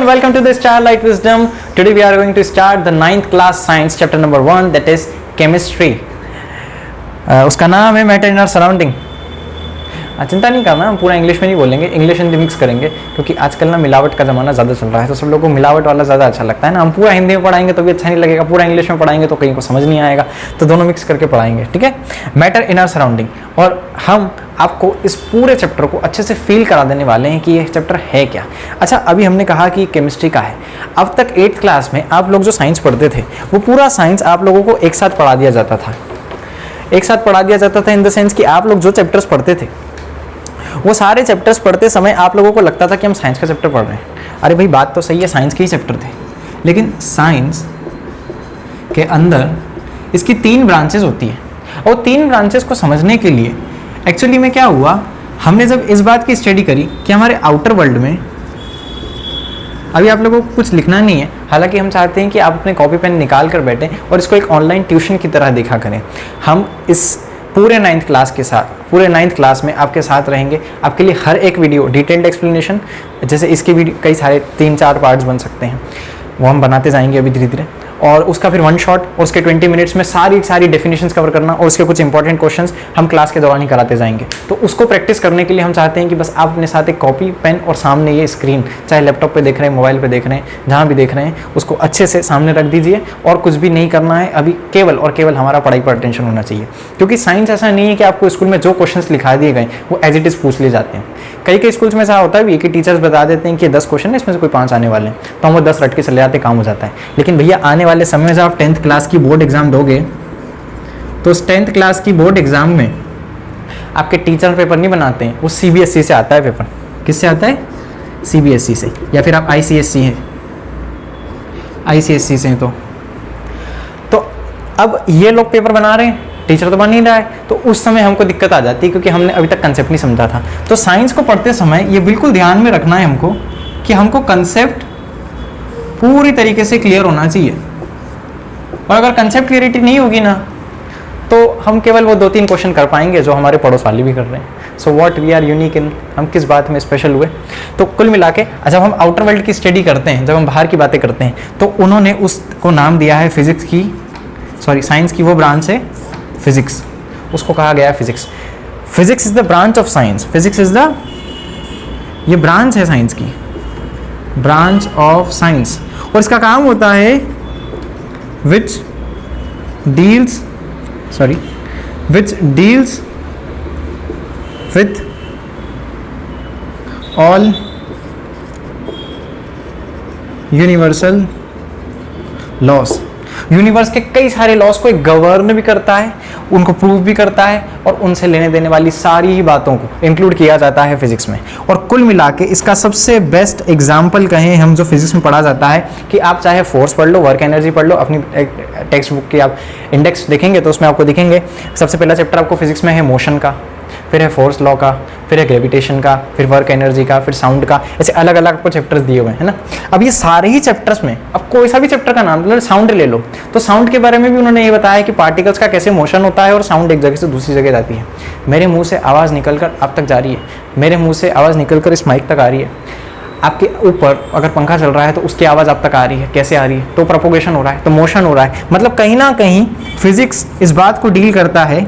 and welcome to the Starlight Wisdom. Today we are going to start the 9th class science chapter number 1, that is chemistry. उसका नाम है matter in our surrounding. चिंता नहीं करना, हम पूरा English में नहीं बोलेंगे, इंग्लिश हिंदी मिक्स करेंगे क्योंकि आजकल ना मिलावट का ज़माना ज़्यादा चल रहा है, तो सब लोगों को मिलावट वाला ज़्यादा अच्छा लगता है ना। हम पूरा हिंदी में पढ़ाएंगे तो भी अच्छा नहीं लगेगा, पूरा इंग्लिश में पढ़ाएंगे तो कहीं को समझ नहीं आएगा, तो दोनों मिक्स करके पढ़ाएंगे, ठीक है। मैटर इन आवर सराउंडिंग, और हम आपको इस पूरे चैप्टर को अच्छे से फील करा देने वाले हैं कि ये चैप्टर है क्या। अच्छा, अभी हमने कहा कि केमिस्ट्री का है। अब तक 8th क्लास में आप लोग जो साइंस पढ़ते थे वो पूरा साइंस आप लोगों को एक साथ पढ़ा दिया जाता था। एक साथ पढ़ा दिया जाता था इन द सेंस कि आप लोग जो चैप्टर्स पढ़ते थे वो सारे चैप्टर्स पढ़ते समय आप लोगों को लगता था कि हम साइंस का चैप्टर पढ़ रहे हैं। अरे भाई, बात तो सही है, साइंस के ही चैप्टर थे, लेकिन साइंस के अंदर इसकी 3 ब्रांचेस होती है, और 3 ब्रांचेस को समझने के लिए एक्चुअली में क्या हुआ, हमने जब इस बात की स्टडी करी कि हमारे आउटर वर्ल्ड में, अभी आप लोगों को कुछ लिखना नहीं है, हालांकि हम चाहते हैं कि आप अपने कॉपी पेन निकाल कर बैठें और इसको एक ऑनलाइन ट्यूशन की तरह देखा करें। हम इस पूरे 9th क्लास के साथ, पूरे 9th क्लास में आपके साथ रहेंगे। आपके लिए हर एक वीडियो डिटेल्ड एक्सप्लेनेशन, जैसे इसके वीडियो कई सारे 3-4 पार्ट्स बन सकते हैं, वो हम बनाते जाएंगे अभी धीरे धीरे, और उसका फिर 1 शॉट और उसके 20 मिनट्स में सारी डेफिनेशंस कवर करना, और उसके कुछ इंपॉर्टेंट क्वेश्चंस हम क्लास के दौरान ही कराते जाएंगे। तो उसको प्रैक्टिस करने के लिए हम चाहते हैं कि बस आप अपने साथ एक कॉपी पेन और सामने ये स्क्रीन, चाहे लैपटॉप पे देख रहे हैं, मोबाइल पे देख रहे हैं, जहाँ भी देख रहे हैं, उसको अच्छे से सामने रख दीजिए और कुछ भी नहीं करना है। अभी केवल और केवल हमारा पढ़ाई पर अटेंशन होना चाहिए, क्योंकि साइंस ऐसा नहीं है कि आपको स्कूल में जो क्वेश्चन लिखा दिए गए वो एज इट इज़ पूछ लिए जाते हैं। कई स्कूल्स में ऐसा होता है भी कि टीचर्स बता देते हैं कि 10 क्वेश्चन है, इसमें से कोई 5 आने वाले हैं, तो हम वो 10 रट के चले जाते, काम हो जाता है। लेकिन भैया, आने वाले समय में जब आप 10th क्लास की बोर्ड एग्जाम दोगे तो उस 10th क्लास की बोर्ड एग्जाम में आपके टीचर पेपर नहीं बनाते हैं, वो CBSE से आता है पेपर। किससे आता है? CBSE से, या फिर आप ICSE हैं, ICSE से हैं। तो अब ये लोग पेपर बना रहे हैं, टीचर तो बन नहीं रहा है, तो उस समय हमको दिक्कत आ जाती है क्योंकि हमने अभी तक कंसेप्ट नहीं समझा था। तो साइंस को पढ़ते समय ये बिल्कुल ध्यान में रखना है हमको कि हमको कंसेप्ट पूरी तरीके से क्लियर होना चाहिए, और अगर कंसेप्ट क्लियरिटी नहीं होगी ना तो हम केवल वो 2-3 क्वेश्चन कर पाएंगे जो हमारे पड़ोस वाले भी कर रहे हैं। So what we are unique in, हम किस बात में स्पेशल हुए। तो कुल मिला के जब हम आउटर वर्ल्ड की स्टडी करते हैं, जब हम बाहर की बातें करते हैं, तो उन्होंने उसको नाम दिया है फिजिक्स की, साइंस की वो ब्रांच है फिजिक्स, उसको कहा गया है physics. Physics is the branch of science, physics is the, ये ब्रांच है साइंस की, ब्रांच ऑफ साइंस, और इसका काम होता है which deals with all universal laws। Universe के कई सारे लॉस को एक गवर्न भी करता है, उनको प्रूव भी करता है, और उनसे लेने देने वाली सारी ही बातों को इंक्लूड किया जाता है फिजिक्स में। और कुल मिला के इसका सबसे बेस्ट एग्जाम्पल कहें हम, जो फिजिक्स में पढ़ा जाता है, कि आप चाहे फोर्स पढ़ लो, वर्क एनर्जी पढ़ लो, अपनी टेक्स्ट बुक की आप इंडेक्स देखेंगे तो उसमें आपको दिखेंगे सबसे पहला चैप्टर आपको फिजिक्स में है मोशन का, फिर है फोर्स लॉ का, फिर है ग्रेविटेशन का, फिर वर्क एनर्जी का, फिर साउंड का, ऐसे अलग अलग आपको चैप्टर्स दिए हुए हैं ना। अब ये सारे ही चैप्टर्स में अब कोई सा भी चैप्टर का नाम, मतलब साउंड ले लो, तो साउंड के बारे में भी उन्होंने ये बताया कि पार्टिकल्स का कैसे मोशन होता है और साउंड एक जगह से दूसरी जगह जाती है। मेरे मुंह से आवाज़ निकलकर आप तक जा रही है, मेरे मुंह से आवाज़ निकलकर इस माइक तक आ रही है, आपके ऊपर अगर पंखा चल रहा है तो उसकी आवाज़ आप तक आ रही है, कैसे आ रही है? तो प्रोपोगेशन हो रहा है, तो मोशन हो रहा है। मतलब कहीं ना कहीं फिजिक्स इस बात को डील करता है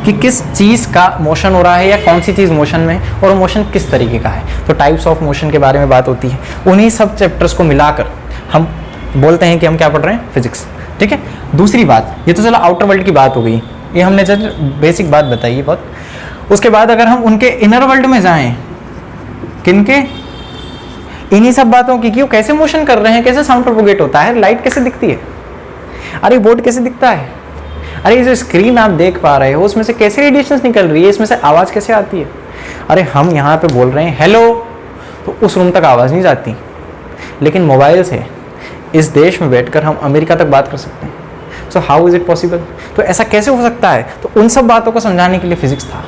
कि किस चीज़ का मोशन हो रहा है, या कौन सी चीज़ मोशन में है, और मोशन किस तरीके का है। तो टाइप्स ऑफ मोशन के बारे में बात होती है। उन्हीं सब चैप्टर्स को मिलाकर हम बोलते हैं कि हम क्या पढ़ रहे हैं, फिजिक्स, ठीक है। दूसरी बात, ये तो चलो आउटर वर्ल्ड की बात हो गई, ये हमने जस्ट बेसिक बात बताई बहुत। उसके बाद अगर हम उनके इनर वर्ल्ड में जाएं, किनके, इन्हीं सब बातों की, कि वो कैसे मोशन कर रहे हैं, कैसे साउंड प्रोपोगेट होता है, लाइट कैसे दिखती है, अरे बोर्ड कैसे दिखता है, अरे ये जो स्क्रीन आप देख पा रहे हो उसमें से कैसे रेडिएशंस निकल रही है, इसमें से आवाज़ कैसे आती है। अरे हम यहाँ पे बोल रहे हैं हेलो, तो उस रूम तक आवाज़ नहीं जाती, लेकिन मोबाइल से इस देश में बैठकर हम अमेरिका तक बात कर सकते हैं। So how is it possible? तो ऐसा कैसे हो सकता है? तो उन सब बातों को समझाने के लिए फिजिक्स था।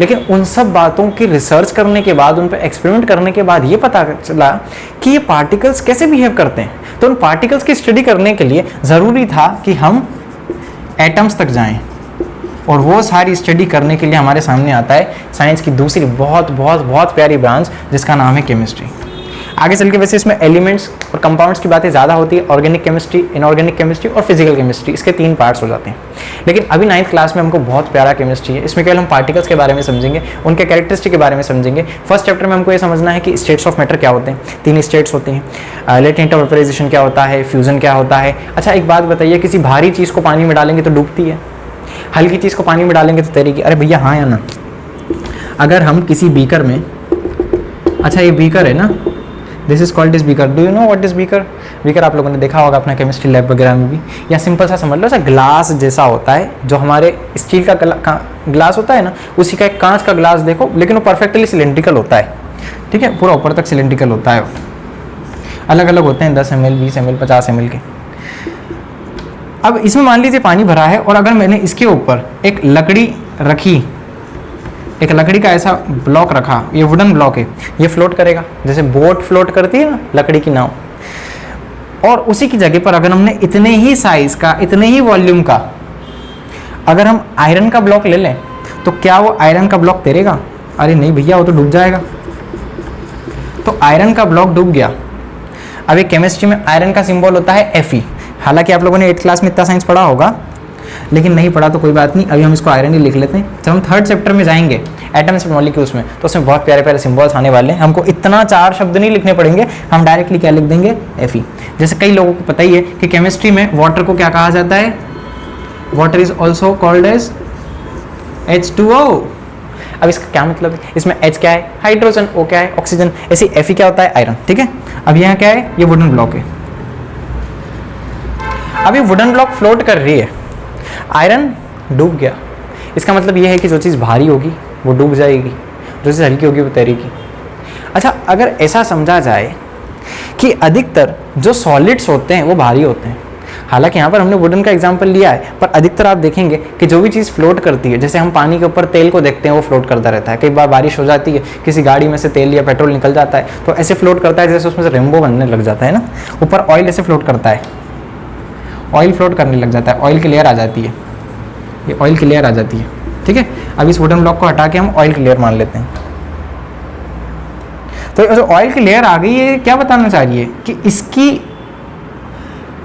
लेकिन उन सब बातों की रिसर्च करने के बाद, उन पर एक्सपेरिमेंट करने के बाद ये पता चला कि ये पार्टिकल्स कैसे बिहेव करते हैं। तो उन पार्टिकल्स की स्टडी करने के लिए ज़रूरी था कि हम एटम्स तक जाएं, और वो सारी स्टडी करने के लिए हमारे सामने आता है साइंस की दूसरी बहुत बहुत बहुत प्यारी ब्रांच जिसका नाम है केमिस्ट्री। आगे चल के वैसे इसमें एलिमेंट्स और कंपाउंड्स की बातें ज़्यादा होती है, ऑर्गेनिक केमिस्ट्री, इनऑर्गेनिक केमिस्ट्री और फिजिकल केमिस्ट्री, इसके 3 पार्ट्स हो जाते हैं। लेकिन अभी 9th क्लास में हमको बहुत प्यारा केमिस्ट्री है, इसमें केवल हम पार्टिकल्स के बारे में समझेंगे, उनके कैरेक्टरिस्टिक के बारे में समझेंगे। फर्स्ट चैप्टर में हमको ये समझना है कि स्टेट्स ऑफ मैटर क्या होते हैं, 3 स्टेट्स होते हैं, लेटेंट वेपराइजेशन क्या होता है, फ्यूजन क्या होता है। अच्छा एक बात बताइए, किसी भारी चीज़ को पानी में डालेंगे तो डूबती है, हल्की चीज़ को पानी में डालेंगे तो तैरेगी। अरे भैया हाँ या ना? अगर हम किसी बीकर में, अच्छा ये बीकर है ना, this is called is beaker, do you know what is beaker? Beaker आप लोगों ने देखा होगा अपना केमिस्ट्री लैब वगैरह में भी, या सिंपल सा समझ लो, ऐसा ग्लास जैसा होता है, जो हमारे स्टील का ग्लास होता है ना, उसी का एक कांच का ग्लास देखो, लेकिन वो परफेक्टली सिलेंड्रिकल होता है, ठीक है, पूरा ऊपर तक सिलेंड्रिकल होता है। अलग अलग होते हैं 10 ml, 20 ml, 50 ml के। अब इसमें मान लीजिए पानी भरा है, और अगर मैंने इसके ऊपर एक लकड़ी रखी, एक लकड़ी का ऐसा ब्लॉक रखा, ये वुडन ब्लॉक है, ये फ्लोट करेगा जैसे बोट फ्लोट करती है ना, लकड़ी की नाव। और उसी की जगह पर अगर हमने इतने ही साइज का, इतने ही वॉल्यूम का अगर हम आयरन का ब्लॉक ले लें, तो क्या वो आयरन का ब्लॉक तैरेगा? अरे नहीं भैया, वो तो डूब जाएगा। तो आयरन का ब्लॉक डूब गया। अब एक केमिस्ट्री में आयरन का सिंबल होता है Fe। हालांकि आप लोगों ने 8th क्लास में इतना साइंस पढ़ा होगा, लेकिन नहीं पढ़ा तो कोई बात नहीं, अभी हम इसको आयरन ही लिख लेते हैं। जब हम 3rd चैप्टर में जाएंगे एटम्स एंड मॉलिक्यूल्स में, तो उसमें बहुत प्यारे प्यारे सिंबल्स आने वाले हैं। हमको इतना 4 शब्द नहीं लिखने पड़ेंगे, हम डायरेक्टली क्या लिख देंगे? Fe। जैसे कई लोगों को पता ही है कि केमिस्ट्री में वाटर को क्या कहा जाता है? Water is also called as H2O। अब इसका क्या मतलब है? इसमें H क्या है? हाइड्रोजन, O क्या है? ऑक्सीजन। ऐसे Fe क्या होता है? आयरन, ठीक है। अब यहाँ क्या है? ये वुडन ब्लॉक है। अब ये वुडन ब्लॉक फ्लोट कर रही है, आयरन डूब गया। इसका मतलब ये है कि जो चीज़ भारी होगी वो डूब जाएगी, जो चीज़ हल्की होगी वो तैरेगी। अच्छा, अगर ऐसा समझा जाए कि अधिकतर जो सॉलिड्स होते हैं वो भारी होते हैं, हालांकि यहाँ पर हमने वुडन का एग्जांपल लिया है, पर अधिकतर आप देखेंगे कि जो भी चीज़ फ्लोट करती है, जैसे हम पानी के ऊपर तेल को देखते हैं, वो फ्लोट करता रहता है। कई बार बारिश हो जाती है, किसी गाड़ी में से तेल या पेट्रोल निकल जाता है, तो ऐसे फ्लोट करता है जैसे उसमें से रेनबो बनने लग जाता है ना। ऊपर ऑयल ऐसे फ्लोट करता है, ऑयल फ्लोट करने लग जाता है, ऑयल की लेयर आ जाती है, ये ऑयल की लेयर आ जाती है, ठीक है। अब इस वुडन ब्लॉक को हटा के हम ऑयल की लेयर मान लेते हैं। तो जो ऑयल की लेयर आ गई है, क्या बताना चाह रही है कि इसकी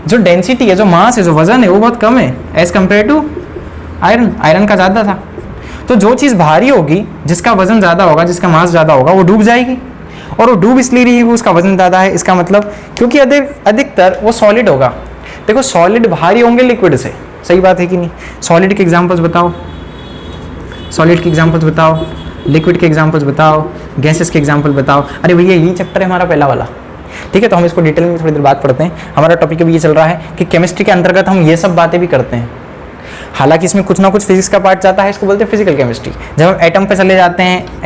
जो डेंसिटी है, जो मास है, जो वजन है, वो बहुत कम है as compare to iron. Iron का ज़्यादा था। तो जो चीज़ भारी होगी, जिसका वजन ज़्यादा होगा, जिसका मास ज़्यादा होगा, वो डूब जाएगी। और वो डूब इसलिए रही है, वो उसका वजन ज़्यादा है। इसका मतलब क्योंकि अधिकतर वो सॉलिड होगा। देखो, सॉलिड भारी होंगे लिक्विड से, सही बात है कि नहीं? सॉलिड के एग्जांपल्स बताओ, सॉलिड के एग्जांपल्स बताओ, लिक्विड के एग्जांपल्स बताओ, गैसेस के एग्जांपल बताओ। अरे भैया, ये चैप्टर है हमारा पहला वाला, ठीक है। तो हम इसको डिटेल में थोड़ी देर बात पढ़ते हैं। हमारा टॉपिक अभी ये चल रहा है कि केमिस्ट्री के अंतर्गत हम ये सब बातें भी करते हैं। हालांकि इसमें कुछ ना कुछ फिजिक्स का पार्ट जाता है, इसको बोलते हैं फिजिकल केमिस्ट्री। जब हम एटम पे चले जाते हैं,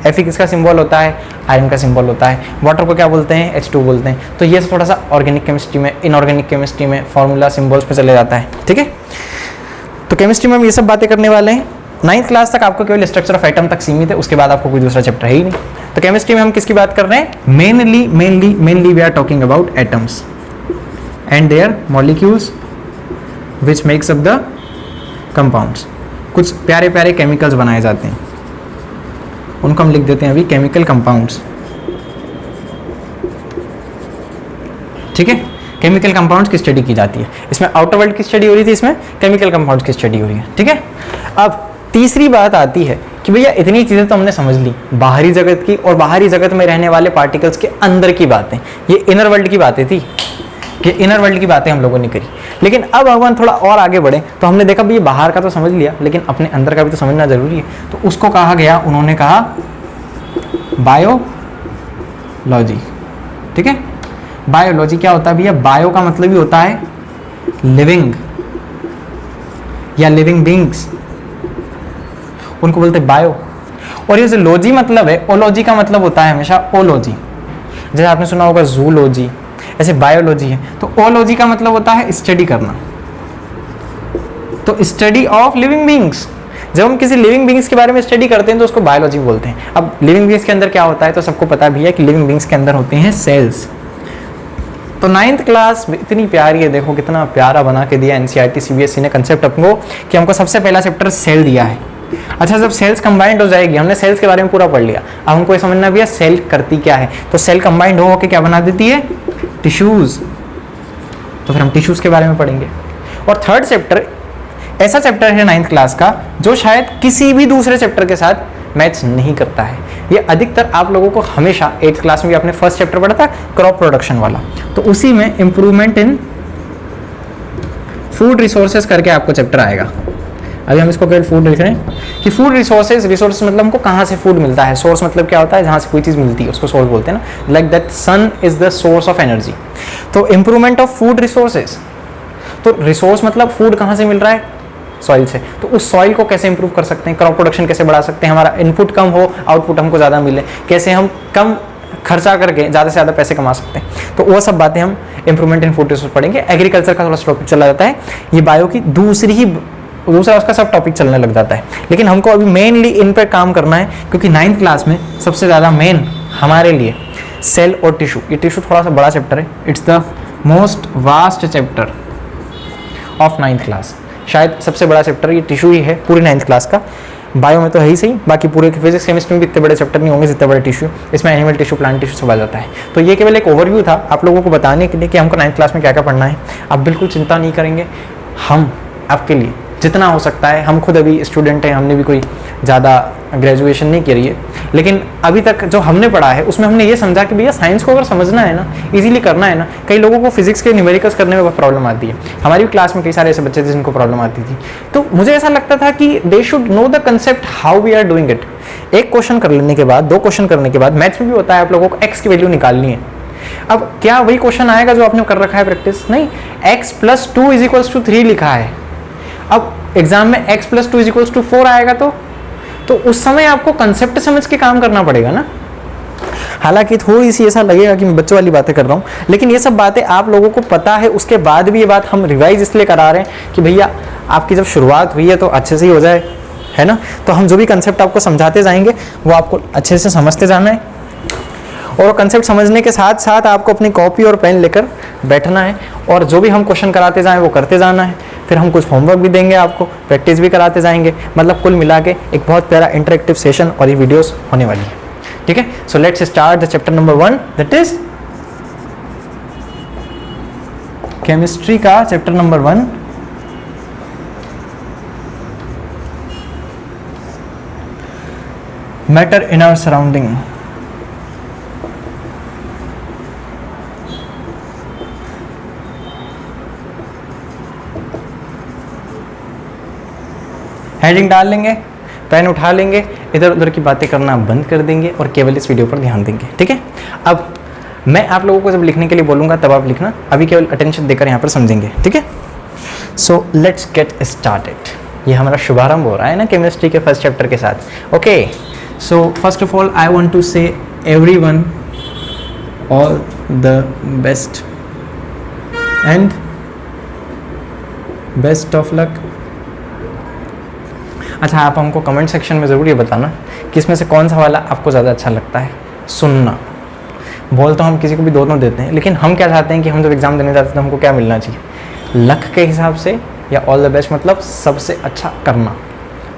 Fe किसका सिंबल होता है? आयरन का सिंबल होता है। वाटर को क्या बोलते हैं? H2 बोलते हैं। तो ये थोड़ा सा ऑर्गेनिक केमिस्ट्री में, इनऑर्गेनिक केमिस्ट्री में फॉर्मूला सिंबल्स पे चले जाता है, ठीक है। तो केमिस्ट्री में हम ये सब बातें करने वाले हैं। 9th क्लास तक आपको केवल स्ट्रक्चर ऑफ एटम तक सीमित है, उसके बाद आपको कोई दूसरा चैप्टर है ही नहीं। तो केमिस्ट्री में हम किसकी बात कर रहे हैं? Mainly we are talking about atoms and their molecules which makes up the compounds. कुछ प्यारे प्यारे केमिकल्स बनाए जाते हैं, उनको हम लिख देते हैं अभी केमिकल कंपाउंड्स, ठीक है। केमिकल कंपाउंड्स की स्टडी की जाती है। इसमें आउटर वर्ल्ड की स्टडी हो रही थी, इसमें केमिकल कंपाउंड्स की स्टडी हो रही है, ठीक है। अब तीसरी बात आती है कि भैया इतनी चीज़ें तो हमने समझ ली, बाहरी जगत की और बाहरी जगत में रहने वाले पार्टिकल्स के अंदर की बातें, ये इनर वर्ल्ड की बातें थी, कि इनर वर्ल्ड की बातें हम लोगों ने करी। लेकिन अब भगवान थोड़ा और आगे बढ़े तो हमने देखा भी ये बाहर का तो समझ लिया, लेकिन अपने अंदर का भी तो समझना जरूरी है। तो उसको कहा गया, उन्होंने कहा बायोलॉजी, ठीक है। बायोलॉजी क्या होता है भैया? बायो का मतलब ही होता है लिविंग या लिविंग बींग्स, उनको बोलते हैं बायो। और ये जो लॉजी मतलब है, ओलॉजी का मतलब होता है हमेशा ओलॉजी। जैसे आपने सुना होगा जूलॉजी, ऐसे बायोलॉजी है। तो ओलॉजी का मतलब होता है स्टडी करना, तो स्टडी ऑफ लिविंग बींग्स। जब हम किसी लिविंग बींग्स के बारे में स्टडी करते हैं तो उसको बायोलॉजी बोलते हैं। अब लिविंग बींग्स के अंदर क्या होता है तो सबको पता भी है कि लिविंग बींग्स के अंदर होते हैं सेल्स। तो 9th क्लास इतनी प्यारी है, देखो कितना प्यारा बना के दिया NCERT CBSE ने कंसेप्ट अपने कि हमको सबसे पहला चैप्टर सेल दिया है। अच्छा, जब सेल्स कंबाइंड हो जाएगी, हमने सेल्स के बारे में पूरा पढ़ लिया, अब हमको ये समझना भी है सेल करती क्या है। तो सेल कंबाइंड हो के क्या बना देती है, टिश्यूज। तो फिर हम टिश्यूज के बारे में पढ़ेंगे। और थर्ड चैप्टर ऐसा चैप्टर है 9th क्लास का जो शायद किसी भी दूसरे चैप्टर के साथ मैच नहीं करता है। ये अधिकतर आप लोगों को हमेशा 8th क्लास में भी आपने फर्स्ट चैप्टर पढ़ा था, क्रॉप प्रोडक्शन वाला, तो उसी में इंप्रूवमेंट इन फूड रिसोर्सेज करके आपको चैप्टर आएगा। अभी हम इसको केवल फूड लिख रहे हैं कि फूड रिसोर्सेज, रिसोर्स मतलब हमको कहाँ से फूड मिलता है, सोर्स मतलब क्या होता है, जहाँ से कोई चीज़ मिलती है उसको सोर्स बोलते हैं ना, like that sun is the source of energy. तो इंप्रूवमेंट ऑफ फूड रिसोर्सेज, तो रिसोर्स मतलब फूड कहाँ से मिल रहा है, सॉइल से, तो उस सॉइल को कैसे इंप्रूव कर सकते हैं, क्रॉप प्रोडक्शन कैसे बढ़ा सकते हैं, हमारा इनपुट कम हो आउटपुट हमको ज़्यादा मिले, कैसे हम कम खर्चा करके ज़्यादा से ज़्यादा पैसे कमा सकते हैं। तो वो सब बातें हम इंप्रूवमेंट इन फूड रिसोर्स पढ़ेंगे। एग्रीकल्चर का थोड़ा सा टॉपिक चला जाता है, ये बायो की दूसरा उसका सब टॉपिक चलने लग जाता है, लेकिन हमको अभी मेनली इन पर काम करना है क्योंकि 9th क्लास में सबसे ज़्यादा मेन हमारे लिए सेल और टिश्यू, ये टिश्यू थोड़ा सा बड़ा चैप्टर है, it's the most vast chapter of 9th class. शायद सबसे बड़ा चैप्टर ये टिश्यू ही है पूरी 9th क्लास का। बायो में तो है ही सही, बाकी पूरे फिजिक्स केमिस्ट्री में भी इतने बड़े चैप्टर नहीं होंगे जितने बड़े टिश्यू, इसमें एनिमल टिश्यू प्लांट टिश्यू सब आ जाता है। तो ये केवल एक ओवरव्यू था आप लोगों को बताने के लिए कि हमको 9th क्लास में क्या क्या पढ़ना है। आप बिल्कुल चिंता नहीं करेंगे, हम आपके लिए जितना हो सकता है, हम खुद अभी स्टूडेंट हैं, हमने भी कोई ज़्यादा ग्रेजुएशन नहीं करी है, लेकिन अभी तक जो हमने पढ़ा है उसमें हमने ये समझा कि भैया साइंस को अगर समझना है ना, इजीली करना है ना, कई लोगों को फिजिक्स के न्यूमेरिकल्स करने में बहुत प्रॉब्लम आती है। हमारी भी क्लास में कई सारे ऐसे बच्चे थे जिनको प्रॉब्लम आती थी, तो मुझे ऐसा लगता था कि they should know the concept how we are doing it. एक क्वेश्चन कर लेने के बाद, 2 क्वेश्चन करने के बाद, मैथ्स में भी होता है आप लोगों को एक्स की वैल्यू निकालनी है। अब क्या वही क्वेश्चन आएगा जो आपने कर रखा है प्रैक्टिस, नहीं, x + 2 = 3 लिखा है, अब एग्जाम में x + 2 = 4 आएगा तो उस समय आपको कंसेप्ट समझ के काम करना पड़ेगा ना। हालांकि थोड़ी सी ऐसा लगेगा कि मैं बच्चों वाली बातें कर रहा हूँ, लेकिन ये सब बातें आप लोगों को पता है, उसके बाद भी ये बात हम रिवाइज इसलिए करा रहे हैं कि भैया आपकी जब शुरुआत हुई है तो अच्छे से ही हो जाए, है ना। तो हम जो भी कंसेप्ट आपको समझाते जाएंगे वो आपको अच्छे से समझते जाना है, और कंसेप्ट समझने के साथ साथ आपको अपनी कॉपी और पेन लेकर बैठना है, और जो भी हम क्वेश्चन कराते जाएं वो करते जाना है। फिर हम कुछ होमवर्क भी देंगे आपको, प्रैक्टिस भी कराते जाएंगे, मतलब कुल मिला के एक बहुत प्यारा इंटरेक्टिव सेशन और ये वीडियोस होने वाली है, ठीक है। So let's start the chapter number 1, that is chemistry का chapter number 1, matter in our surrounding. Heading डाल लेंगे, पेन उठा लेंगे, इधर उधर की बातें करना बंद कर देंगे और केवल इस वीडियो पर ध्यान देंगे, ठीक है। अब मैं आप लोगों को जब लिखने के लिए बोलूँगा तब आप लिखना, अभी केवल अटेंशन देकर यहाँ पर समझेंगे, ठीक है। So let's get started. ये हमारा शुभारंभ हो रहा है ना केमिस्ट्री के फर्स्ट चैप्टर के साथ। Okay, so first of all I want to say everyone all the best and best of luck. अच्छा, आप हमको कमेंट सेक्शन में ज़रूर ये बताना कि इसमें से कौन सा वाला आपको ज़्यादा अच्छा लगता है सुनना। बोल तो हम किसी को भी दोनों देते हैं, लेकिन हम क्या चाहते हैं कि हम जब एग्ज़ाम देने जाते हैं तो हमको क्या मिलना चाहिए, लक के हिसाब से, या ऑल द बेस्ट मतलब सबसे अच्छा करना,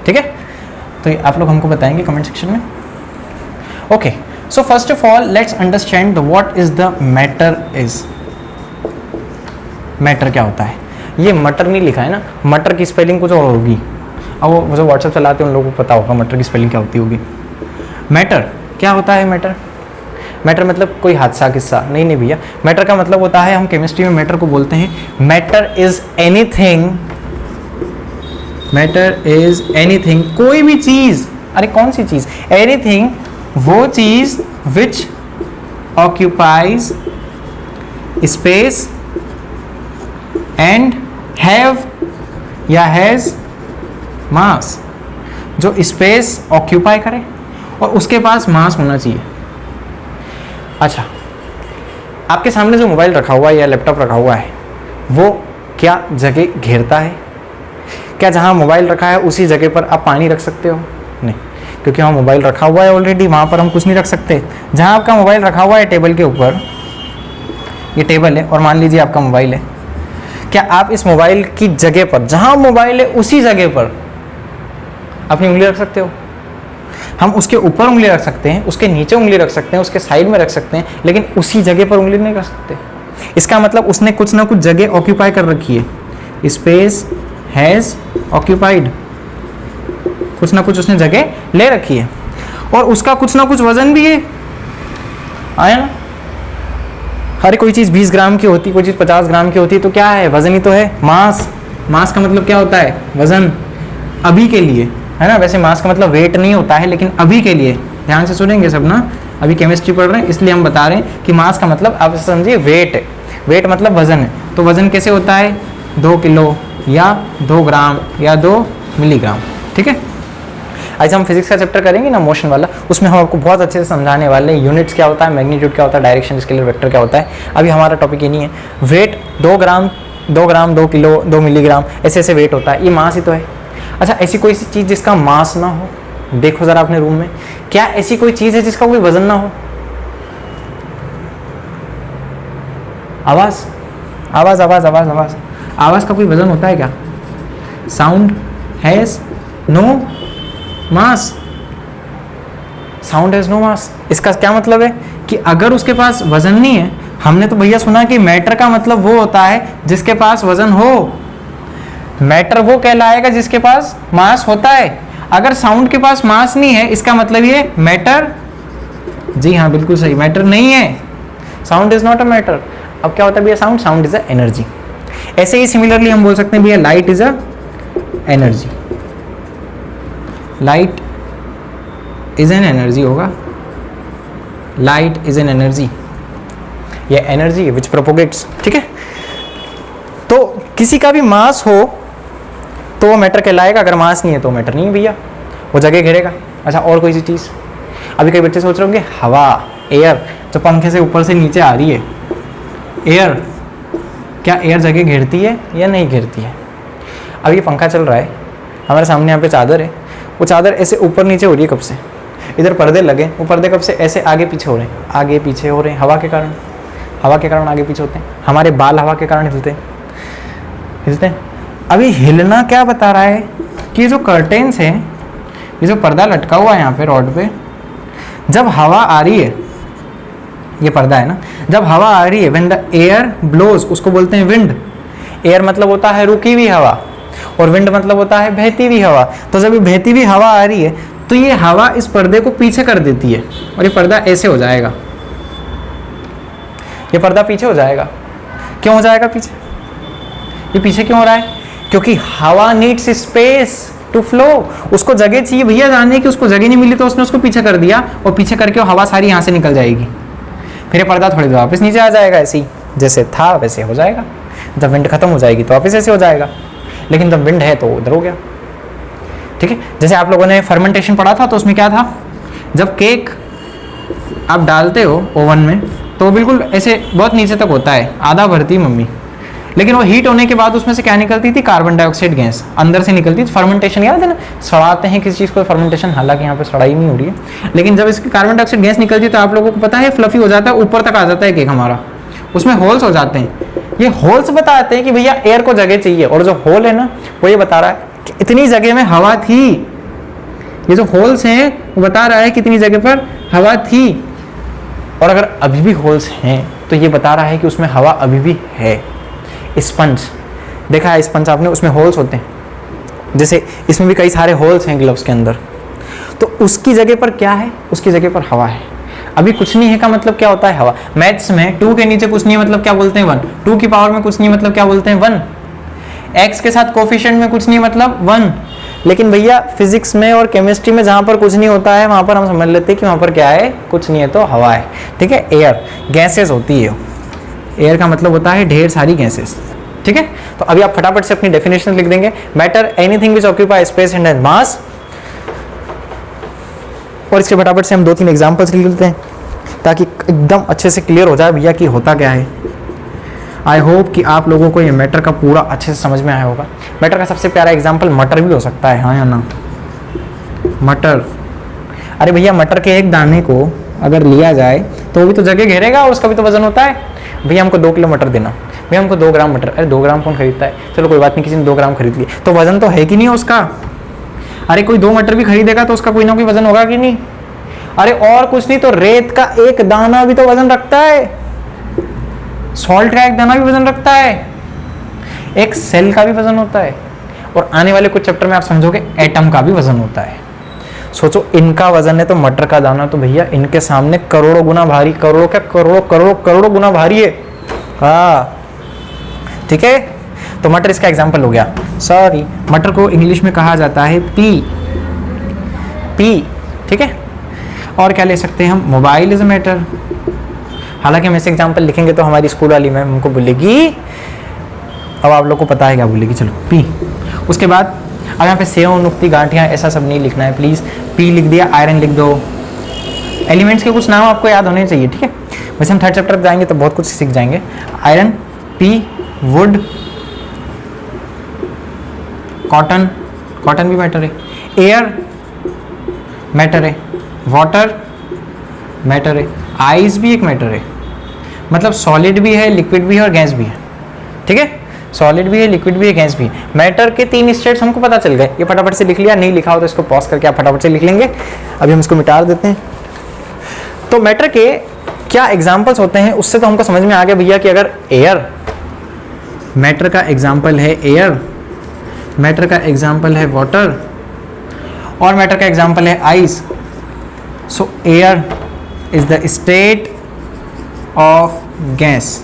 ठीक है। तो ये आप लोग हमको बताएंगे कमेंट सेक्शन में। Okay, so first of all let's understand what is the matter is. Matter क्या होता है, ये मटर नहीं लिखा है ना, मटर की स्पेलिंग कुछ और होगी, अब वो मुझे व्हाट्सएप चलाते हैं उन लोगों को पता होगा मटर की स्पेलिंग क्या होती होगी। मैटर क्या होता है, मैटर मतलब कोई हादसा किस्सा नहीं भैया। मैटर का मतलब होता है, हम केमिस्ट्री में मैटर को बोलते हैं matter is anything, matter is anything, कोई भी चीज। अरे कौन सी चीज, एनीथिंग, वो चीज विच ऑक्यूपाइज स्पेस एंड हैव या हैज मास, जो स्पेस ऑक्यूपाई करे और उसके पास मास होना चाहिए। अच्छा, आपके सामने जो मोबाइल रखा हुआ है या लैपटॉप रखा हुआ है वो क्या जगह घेरता है? क्या जहाँ मोबाइल रखा है उसी जगह पर आप पानी रख सकते हो? नहीं, क्योंकि वहाँ मोबाइल रखा हुआ है ऑलरेडी, वहाँ पर हम कुछ नहीं रख सकते। जहाँ आपका मोबाइल रखा हुआ है टेबल के ऊपर, ये टेबल है और मान लीजिए आपका मोबाइल है, क्या आप इस मोबाइल की जगह पर, जहाँ मोबाइल है उसी जगह पर अपनी उंगली रख सकते हो, हम उसके ऊपर उंगली रख सकते हैं, उसके नीचे उंगली रख सकते हैं, उसके साइड में रख सकते हैं, लेकिन उसी जगह पर उंगली नहीं रख सकते। इसका मतलब उसने कुछ ना कुछ जगह ऑक्यूपाई कर रखी है, स्पेस हैज़ ऑक्यूपाइड, कुछ ना कुछ उसने जगह ले रखी है, और उसका कुछ ना कुछ वजन भी है, आया ना। हर कोई चीज़ 20 ग्राम की होती, कोई चीज़ 50 ग्राम की होती है, तो क्या है, वजन ही तो है। मास, मास का मतलब क्या होता है, वजन, अभी के लिए, है ना। वैसे मास का मतलब वेट नहीं होता है, लेकिन अभी के लिए, ध्यान से सुनेंगे सब ना, अभी केमिस्ट्री पढ़ रहे हैं इसलिए हम बता रहे हैं कि मास का मतलब आप समझिए वेट है, वेट मतलब वजन है। तो वजन कैसे होता है, 2 किलो या 2 ग्राम या 2 मिलीग्राम, ठीक है। आज हम फिजिक्स का चैप्टर करेंगे ना, मोशन वाला, उसमें हम आपको बहुत अच्छे से समझाने वाले हैं यूनिट्स क्या होता है, मैग्नीट्यूड क्या होता है, डायरेक्शन, स्केलर वेक्टर क्या होता है। अभी हमारा टॉपिक ये नहीं है। वेट 2 ग्राम 2 किलो 2 मिलीग्राम ऐसे ऐसे वेट होता है, ये मास ही तो है। अच्छा, ऐसी कोई सी चीज़ जिसका मास ना हो, देखो ज़रा अपने रूम में, क्या ऐसी कोई चीज़ है जिसका कोई वजन ना हो? आवाज़ आवाज़ आवाज़ आवाज़ आवाज़ आवाज़ का कोई वजन होता है क्या? Sound has no mass, sound has no mass. इसका क्या मतलब है कि अगर उसके पास वजन नहीं है, हमने तो भैया सुना कि मैटर का मतलब वो होता है जिसके पास वजन हो, मैटर वो कहलाएगा जिसके पास मास होता है। अगर साउंड के पास मास नहीं है, इसका मतलब ये मैटर, जी हाँ बिल्कुल सही, मैटर नहीं है, sound is not a matter. अब क्या होता है भैया, sound, sound is a energy. ऐसे ही सिमिलरली हम बोल सकते हैं भैया light is a energy, light is an energy होगा, लाइट इज एन एनर्जी, ये एनर्जी विच प्रोपोगेट्स, ठीक है। तो किसी का भी मास हो तो वो मैटर कहलाएगा, अगर मास नहीं है तो मैटर नहीं है भैया, वो जगह घेरेगा। अच्छा, और कोई सी चीज़, अभी कई बच्चे सोच रहे होंगे हवा, एयर, जो पंखे से ऊपर से नीचे आ रही है, एयर, क्या एयर जगह घेरती है या नहीं घेरती है? अब ये पंखा चल रहा है, हमारे सामने यहाँ पे चादर है, वो चादर ऐसे ऊपर नीचे हो रही है कब से, इधर पर्दे लगे, वो पर्दे कब से ऐसे आगे पीछे हो रहे हैं, आगे पीछे हो रहे हैं, हवा के कारण, हवा के कारण आगे पीछे होते हैं। हमारे बाल हवा के कारण हिलते हैं। अभी हिलना क्या बता रहा है कि जो कर्टेन्स हैं, ये जो पर्दा लटका हुआ है यहाँ पे रॉड पे, जब हवा आ रही है, ये पर्दा है ना, जब हवा आ रही है, व्हेन द एयर ब्लोज, उसको बोलते हैं विंड। एयर मतलब होता है रुकी हुई हवा, और विंड मतलब होता है बहती हुई हवा। तो जब ये बहती हुई हवा आ रही है, तो ये हवा इस पर्दे को पीछे कर देती है, और ये पर्दा ऐसे हो जाएगा, ये पर्दा पीछे हो जाएगा। क्यों हो जाएगा पीछे? ये पीछे क्यों हो रहा है? क्योंकि हवा नीड्स स्पेस टू फ्लो, उसको जगह चाहिए भैया जाने की, उसको जगह नहीं मिली तो उसने उसको पीछे कर दिया, और पीछे करके वो हवा सारी यहाँ से निकल जाएगी, फिर ये पर्दा थोड़ी देर वापस नीचे आ जाएगा, ऐसे ही जैसे था वैसे हो जाएगा। जब विंड खत्म हो जाएगी तो वापस ऐसे हो जाएगा, लेकिन जब विंड है तो उधर हो गया, ठीक है। जैसे आप लोगों ने फर्मेंटेशन पढ़ा था, तो उसमें क्या था, जब केक आप डालते हो ओवन में तो बिल्कुल ऐसे बहुत नीचे तक होता है, आधा भरती मम्मी, लेकिन वो हीट होने के बाद उसमें से क्या निकलती थी, कार्बन डाइऑक्साइड गैस अंदर से निकलती थी। फर्मेंटेशन याद है ना, सड़ाते हैं किसी चीज़ को फर्मेंटेशन, हालांकि यहाँ पे सड़ाई नहीं हो रही है, लेकिन जब इसकी कार्बन डाइऑक्साइड गैस निकलती है तो आप लोगों को पता है फ्लफी हो जाता है, ऊपर तक आ जाता है केक हमारा, उसमें होल्स हो जाते हैं। ये होल्स बताते हैं कि भैया एयर को जगह चाहिए, और जो होल है ना वो ये बता रहा है कि इतनी जगह में हवा थी। ये जो होल्स हैं वो बता रहा है कि इतनी जगह पर हवा थी, और अगर अभी भी होल्स हैं तो ये बता रहा है कि उसमें हवा अभी भी है। स्पंज देखा है, स्पंज आपने, उसमें होल्स होते हैं, जैसे इसमें भी कई सारे होल्स हैं ग्लव्स के अंदर, तो उसकी जगह पर क्या है, उसकी जगह पर हवा है। अभी कुछ नहीं है का मतलब क्या होता है, हवा। मैथ्स में 2 के नीचे कुछ नहीं है मतलब क्या बोलते हैं 1, 2 की पावर में कुछ नहीं मतलब क्या बोलते हैं 1, x के साथ कोफिशिएंट में कुछ नहीं मतलब 1। लेकिन भैया फिजिक्स में और केमिस्ट्री में जहाँ पर कुछ नहीं होता है वहाँ पर हम समझ लेते हैं कि वहाँ पर क्या है, कुछ नहीं है तो हवा है, ठीक है। एयर गैसेस होती है, एयर का मतलब होता है ढेर सारी गैसेस, ठीक है। तो अभी आप फटाफट से अपनी डेफिनेशन लिख देंगे, matter anything which occupy space and has मास, और इसके फटाफट से हम 2-3 एग्जांपल्स लिख लेते हैं ताकि एकदम अच्छे से क्लियर हो जाए भैया कि होता क्या है। आई होप कि आप लोगों को ये मैटर का पूरा अच्छे से समझ में आया होगा। मैटर का सबसे प्यारा एग्जाम्पल मटर भी हो सकता है, हाँ या ना। मटर, अरे भैया मटर के एक दाने को अगर लिया जाए तो वो भी तो जगह घेरेगा, और उसका भी तो वजन होता है। भैया हमको 2 किलो मटर देना, भैया हमको 2 ग्राम मटर, अरे 2 ग्राम कौन खरीदता है, चलो कोई बात नहीं, किसी ने 2 ग्राम खरीद लिए, तो वजन तो है कि नहीं उसका। अरे कोई 2 मटर भी खरीदेगा तो उसका कोई ना कोई वजन होगा कि नहीं? अरे और कुछ नहीं तो रेत का एक दाना भी तो वजन रखता है, सॉल्ट का एक दाना भी वजन रखता है, एक सेल का भी वजन होता है, और आने वाले कुछ चैप्टर में आप समझोगे एटम का भी वजन होता है। सोचो इनका वजन है तो मटर का दाना तो भैया इनके सामने करोड़ों गुना भारी, करोड़ों क्या करोड़ों करोड़ों करोड़ों गुना भारी है। हाँ ठीक है, तो मटर इसका एग्जाम्पल हो गया। सॉरी, मटर को इंग्लिश में कहा जाता है पी, ठीक है। और क्या ले सकते हैं हम, मोबाइल इज मैटर। हालांकि हम ऐसे एग्जाम्पल लिखेंगे तो हमारी स्कूल वाली मैम हमको बोलेगी, अब आप लोग को पता है क्या बोलेगी, चलो पी। उसके बाद अब यहाँ पे सेव, नुक्ति, गांठियाँ ऐसा सब नहीं लिखना है प्लीज़। पी लिख दिया, आयरन लिख दो। एलिमेंट्स के कुछ नाम आपको याद होने चाहिए, ठीक है। वैसे हम 3rd चैप्टर जाएंगे तो बहुत कुछ सीख जाएंगे। Iron, P, would, cotton, cotton भी मैटर है, एयर मैटर है, वाटर मैटर है, आइस भी एक मैटर है। मतलब सॉलिड भी है, लिक्विड भी है और गैस भी है, ठीक है। सॉलिड भी है, लिक्विड भी है, गैस भी है। मैटर के 3 स्टेट्स हमको पता चल गए। ये फटाफट से लिख लिया, नहीं लिखा हो तो इसको पॉज करके आप फटाफट से लिख लेंगे। अभी हम इसको मिटा देते हैं। तो मैटर के क्या एग्जाम्पल्स होते हैं उससे तो हमको समझ में आ गया भैया कि अगर एयर, मैटर का एग्जाम्पल है एयर, मैटर का एग्जाम्पल है वाटर और मैटर का एग्जाम्पल है ice. So air is the state of gas.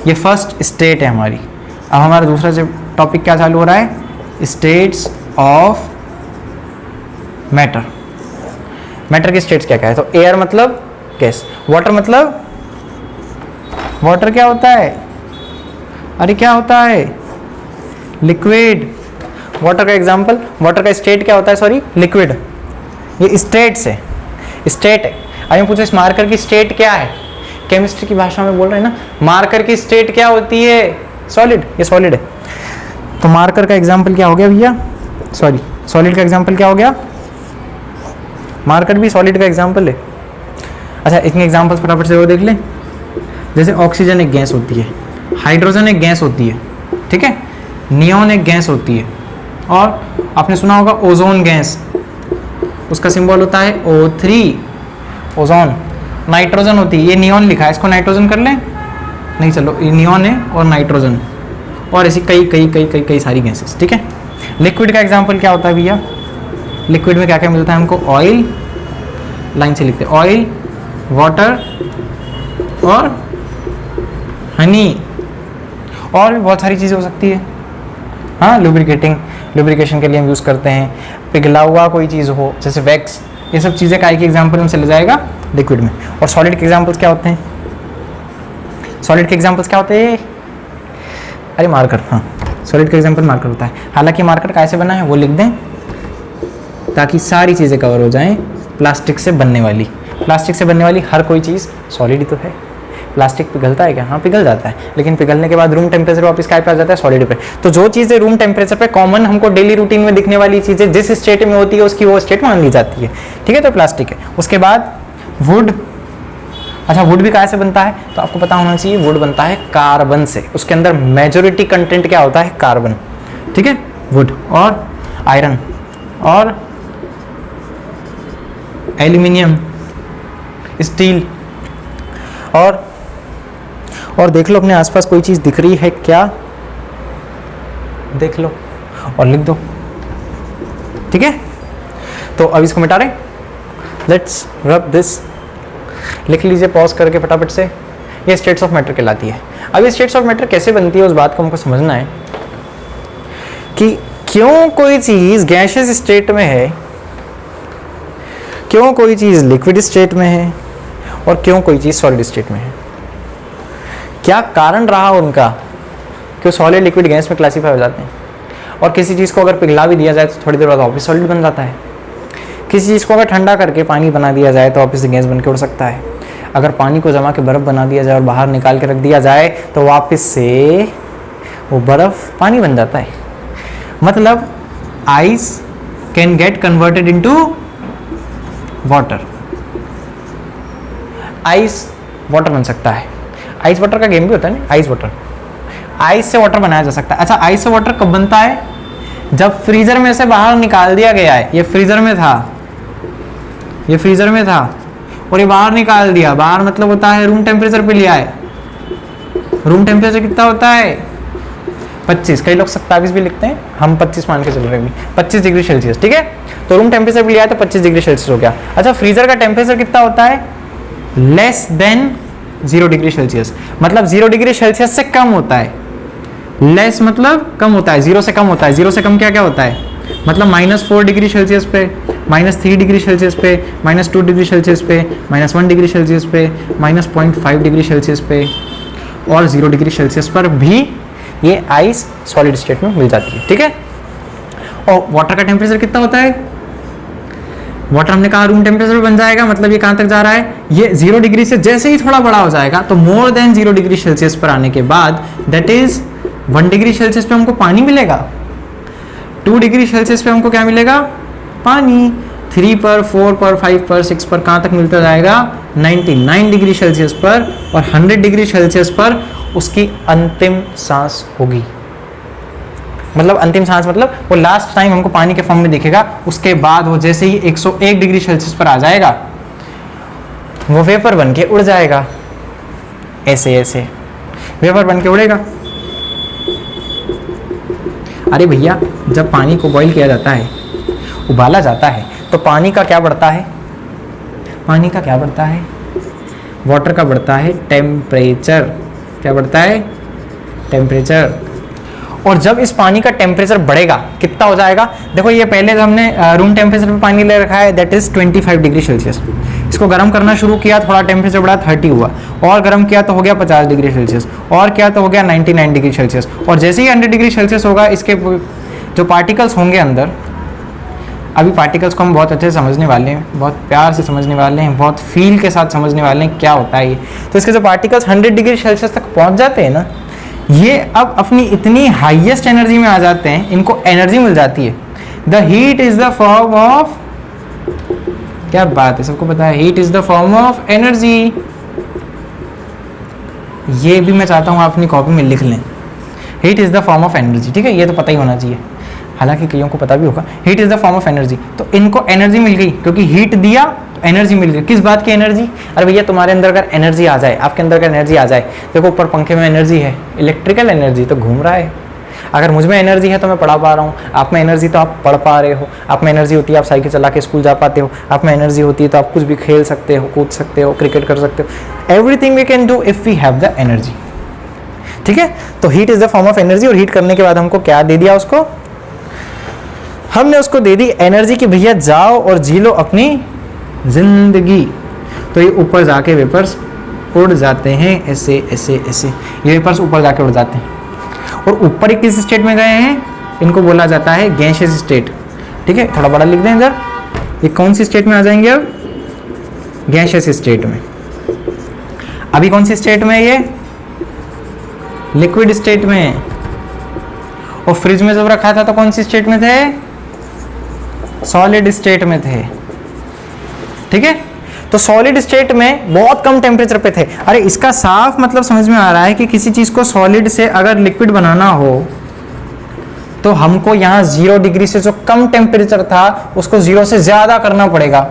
ये फर्स्ट स्टेट है हमारी। अब हमारा दूसरा जो टॉपिक क्या चालू हो रहा है, स्टेट्स ऑफ मैटर। मैटर के स्टेट्स क्या क्या है, तो एयर मतलब गैस, वाटर मतलब, वाटर क्या होता है, अरे क्या होता है, लिक्विड। वाटर का एग्जाम्पल, वाटर का स्टेट क्या होता है, सॉरी लिक्विड। ये स्टेट्स है, स्टेट है। अभी पूछो इस मार्कर की स्टेट क्या है, केमिस्ट्री की भाषा में बोल रहे हैं ना, मार्कर की स्टेट क्या होती है, सॉलिड। ये सॉलिड है, तो मार्कर का एग्जाम्पल क्या हो गया भैया, सॉरी सॉलिड का एग्जाम्पल क्या हो गया, मार्कर भी सॉलिड का एग्जाम्पल है। अच्छा इतने एग्जाम्पल्स फटाफट से वो देख लें। जैसे ऑक्सीजन एक गैस होती है, हाइड्रोजन एक गैस होती है, ठीक है, नियॉन एक गैस होती है, और आपने सुना होगा ओजोन गैस, उसका सिंबल होता है O3, ओजोन। नाइट्रोजन होती है, ये नियॉन लिखा है, इसको नाइट्रोजन कर लें, नहीं चलो ये नियॉन है और नाइट्रोजन, और ऐसी कई कई कई कई कई सारी गैसेस, ठीक है। लिक्विड का एग्जाम्पल क्या होता है भैया, लिक्विड में क्या क्या मिलता है हमको, ऑयल, लाइन से लिखते हैं, ऑयल, वाटर और हनी, और भी बहुत सारी चीज़ें हो सकती है। हाँ, लुब्रिकेटिंग, लुब्रिकेशन के लिए हम यूज़ करते हैं। पिघला हुआ कोई चीज़ हो जैसे वैक्स, ये सब चीज़ें का एक एग्जाम्पल हमसे ले जाएगा लिक्विड में। और सॉलिड के एग्जाम्पल्स क्या होते हैं, सॉलिड के एग्जाम्पल्स क्या होते हैं, अरे मार्कर, हाँ सॉलिड का एग्जाम्पल मार्कर होता है। हालांकि मार्कर कैसे बना है वो लिख दें ताकि सारी चीज़ें कवर हो जाएं। प्लास्टिक से बनने वाली, प्लास्टिक से बनने वाली हर कोई चीज़ सॉलिड ही तो है। प्लास्टिक पिघलता है क्या, हाँ पिघल जाता है, लेकिन पिघलने के बाद रूम टेम्परेचर वापस क्या पे आ जाता है, सॉलिड पे। तो जो चीज़ें रूम टेम्परेचर पे कॉमन हमको डेली रूटीन में दिखने वाली चीज़ें जिस स्टेट में होती है उसकी वो स्टेट मान ली जाती है, ठीक है, तो प्लास्टिक है। उसके बाद वुड, अच्छा वुड भी कहाँ से बनता है, तो आपको पता होना चाहिए, वुड बनता है कार्बन से, उसके अंदर मेजोरिटी कंटेंट क्या होता है, कार्बन, ठीक है, वुड। और आयरन और एल्यूमिनियम, स्टील, और देख लो अपने आसपास कोई चीज़ दिख रही है क्या, देख लो और लिख दो, ठीक है। तो अब इसको मिटा रहे, लेट्स रब दिस, लिख लीजिए पॉज करके फटाफट से। ये स्टेट्स ऑफ मैटर कहलाती है। अब ये स्टेट्स ऑफ मैटर कैसे बनती है उस बात को हमको समझना है कि क्यों कोई चीज़ गैसियस स्टेट में है, क्यों कोई चीज़ लिक्विड स्टेट में है और क्यों कोई चीज़ सॉलिड स्टेट में है। क्या कारण रहा उनका कि सॉलिड लिक्विड गैस में क्लासीफाई हो जाते हैं, और किसी चीज़ को अगर पिघला भी दिया जाए तो थोड़ी देर बाद वापस सॉलिड बन जाता है। किसी चीज़ को अगर ठंडा करके पानी बना दिया जाए तो वापस से गैस बन के उड़ सकता है। अगर पानी को जमा के बर्फ़ बना दिया जाए और बाहर निकाल के रख दिया जाए तो वापस से वो बर्फ़ पानी बन जाता है। मतलब ice can get converted into water, ice water बन सकता है। आइस वाटर का गेम भी होता है ना, आइस वाटर, आइस से वाटर बनाया जा सकता है। अच्छा आइस से वाटर कब बनता है, जब फ्रीजर में से बाहर निकाल दिया गया है, ये फ्रीजर में था, ये फ्रीजर में था और ये बाहर निकाल दिया, बाहर मतलब होता है रूम टेम्परेचर पे लिया है। रूम टेम्परेचर कितना होता है 25, कई लोग 27 भी लिखते हैं, हम 25 मान के चल रहे हैं, 25 डिग्री सेल्सियस, ठीक है। तो रूम टेम्परेचर पे लिया है तो 25 डिग्री सेल्सियस हो गया। अच्छा, फ्रीजर का टेम्परेचर कितना होता है लेस देन 0 डिग्री सेल्सियस, मतलब 0 डिग्री सेल्सियस से कम होता है। लेस मतलब कम होता है, 0 से कम होता है। 0 से कम क्या क्या होता है, मतलब -4 डिग्री सेल्सियस पे, -3 डिग्री सेल्सियस पे, -2 डिग्री सेल्सियस पे, -1 डिग्री सेल्सियस पे, -0.5 डिग्री सेल्सियस पे और 0 डिग्री सेल्सियस पर भी ये आइस सॉलिड स्टेट में मिल जाती है, ठीक है। और वाटर का टेम्परेचर कितना होता है, वाटर हमने कहा रूम टेम्परेचर बन जाएगा, मतलब ये कहाँ तक जा रहा है, ये 0 डिग्री से जैसे ही थोड़ा बड़ा हो जाएगा तो मोर देन 0 डिग्री सेल्सियस पर आने के बाद दैट इज 1 डिग्री सेल्सियस पे हमको पानी मिलेगा, 2 डिग्री सेल्सियस पे हमको क्या मिलेगा, पानी, 3 पर, 4 पर, 5 पर, 6 पर कहाँ तक मिलता जाएगा, 99 डिग्री सेल्सियस पर, और 100 डिग्री सेल्सियस पर उसकी अंतिम सांस होगी। मतलब अंतिम सांस मतलब वो लास्ट टाइम हमको पानी के फॉर्म में दिखेगा, उसके बाद वो जैसे ही 101 डिग्री सेल्सियस पर आ जाएगा वो वेपर बन के उड़ जाएगा, ऐसे ऐसे वेपर बन के उड़ेगा। अरे भैया, जब पानी को बॉईल किया जाता है, उबाला जाता है, तो पानी का क्या बढ़ता है, पानी का क्या बढ़ता है, वाटर का बढ़ता है टेम्परेचर। क्या बढ़ता है, टेम्परेचर। और जब इस पानी का टेम्परेचर बढ़ेगा कितना हो जाएगा, देखो ये पहले हमने रूम टेम्परेचर पे पानी ले रखा है दैट इज 25 डिग्री सेल्सियस। इसको गर्म करना शुरू किया, थोड़ा टेम्परेचर बढ़ा 30 हुआ, और गर्म किया तो हो गया 50 डिग्री सेल्सियस, और किया तो हो गया 99 डिग्री सेल्सियस। और जैसे ही 100 डिग्री सेल्सियस होगा, इसके जो पार्टिकल्स होंगे अंदर, अभी पार्टिकल्स को हम बहुत अच्छे से समझने वाले हैं, बहुत प्यार से समझने वाले हैं, बहुत फील के साथ समझने वाले हैं क्या होता है ये। तो इसके जो पार्टिकल्स 100 डिग्री सेल्सियस तक पहुंच जाते हैं ना, ये अब अपनी इतनी हाईएस्ट एनर्जी में आ जाते हैं, इनको एनर्जी मिल जाती है। The heat is the form of, क्या बात है, सबको पता है, heat is the form of energy. ये भी मैं चाहता हूँ आप अपनी कॉपी में लिख लें, heat is the form of energy, ठीक है। ये तो पता ही होना चाहिए, हालांकि कईयों को पता भी होगा। Heat is the form of energy, तो इनको एनर्जी मिल गई, क्योंकि हीट दिया तो एनर्जी मिल गई। किस बात की एनर्जी, अरे भैया तुम्हारे अंदर अगर एनर्जी आ जाए, आपके अंदर अगर एनर्जी आ जाए, देखो ऊपर पंखे में एनर्जी है, इलेक्ट्रिकल एनर्जी तो घूम रहा है। अगर मुझ में एनर्जी है तो मैं पढ़ा पा रहा हूँ, आप में एनर्जी तो आप पढ़ पा रहे हो, आप में एनर्जी होती है आप साइकिल चला के स्कूल जा पाते हो, आप में एनर्जी होती है तो आप कुछ भी खेल सकते हो, कूद सकते हो, क्रिकेट कर सकते हो। Everything we can do if we have the energy, ठीक है। तो heat is the form of energy, और हीट करने के बाद हमको क्या दे दिया, उसको हमने उसको दे दी एनर्जी कि भैया जाओ और जी लो अपनी जिंदगी। तो ये ऊपर जाके वेपर्स उड़ जाते हैं, ऐसे ऐसे ऐसे ये वेपर्स ऊपर जाके उड़ जाते हैं। और ऊपर ही किस स्टेट में गए हैं, इनको बोला जाता है गैसियस स्टेट, ठीक है। थोड़ा बड़ा लिख दें इधर, ये कौन सी स्टेट में आ जाएंगे अब, गैसियस स्टेट में। अभी कौन सी स्टेट में, ये लिक्विड स्टेट में। और फ्रिज में जब रखा था तो कौन सी स्टेट में थे, सॉलिड स्टेट में थे, ठीक है। तो सॉलिड स्टेट में बहुत कम टेम्परेचर पे थे। अरे इसका साफ मतलब समझ में आ रहा है कि किसी चीज को सॉलिड से अगर लिक्विड बनाना हो तो हमको यहाँ 0 डिग्री से जो कम टेम्परेचर था उसको 0 से ज्यादा करना पड़ेगा,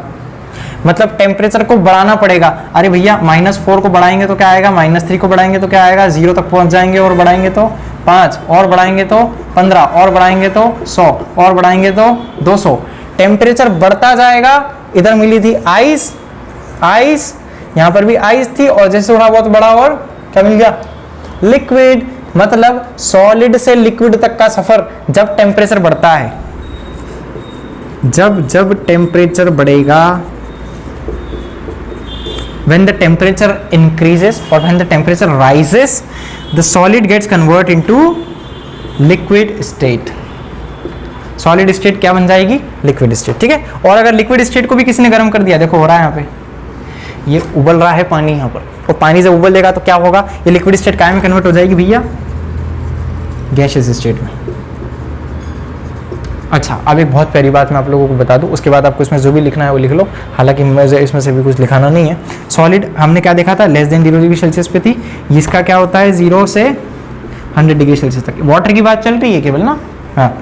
मतलब टेम्परेचर को बढ़ाना पड़ेगा। अरे भैया -4 को बढ़ाएंगे तो क्या आएगा, -3 को बढ़ाएंगे तो क्या आएगा, 0 तक पहुंच जाएंगे, और बढ़ाएंगे तो 5, और बढ़ाएंगे तो 15, और बढ़ाएंगे तो 100, और बढ़ाएंगे तो 200। टेम्परेचर बढ़ता जाएगा। इधर मिली थी आइस, आइस यहाँ पर भी आइस थी, और जैसे थोड़ा बहुत बड़ा और क्या मिल गया, लिक्विड। मतलब सॉलिड से लिक्विड तक का सफर जब टेम्परेचर बढ़ता है, जब टेम्परेचर बढ़ेगा, when the temperature increases or when the temperature rises, the solid gets convert into liquid state. Solid state क्या बन जाएगी, लिक्विड स्टेट, ठीक है। और अगर लिक्विड स्टेट को भी किसी ने गर्म कर दिया, देखो हो रहा है यहाँ पे, ये उबल रहा है पानी यहाँ पर, और पानी जब उबलेगा तो क्या होगा, ये लिक्विड स्टेट काय में कन्वर्ट हो जाएगी भैया, गैसियस स्टेट में। अच्छा, अब एक बहुत प्यारी बात मैं आप लोगों को बता दूं, उसके बाद आपको इसमें जो भी लिखना है वो लिख लो, हालांकि मुझे इसमें से भी कुछ लिखाना नहीं है। सॉलिड हमने क्या देखा था, लेस देन 0 डिग्री सेल्सियस पे थी, इसका क्या होता है 0 से 100 डिग्री सेल्सियस तक। वाटर की बात चल रही है केवल ना, हाँ,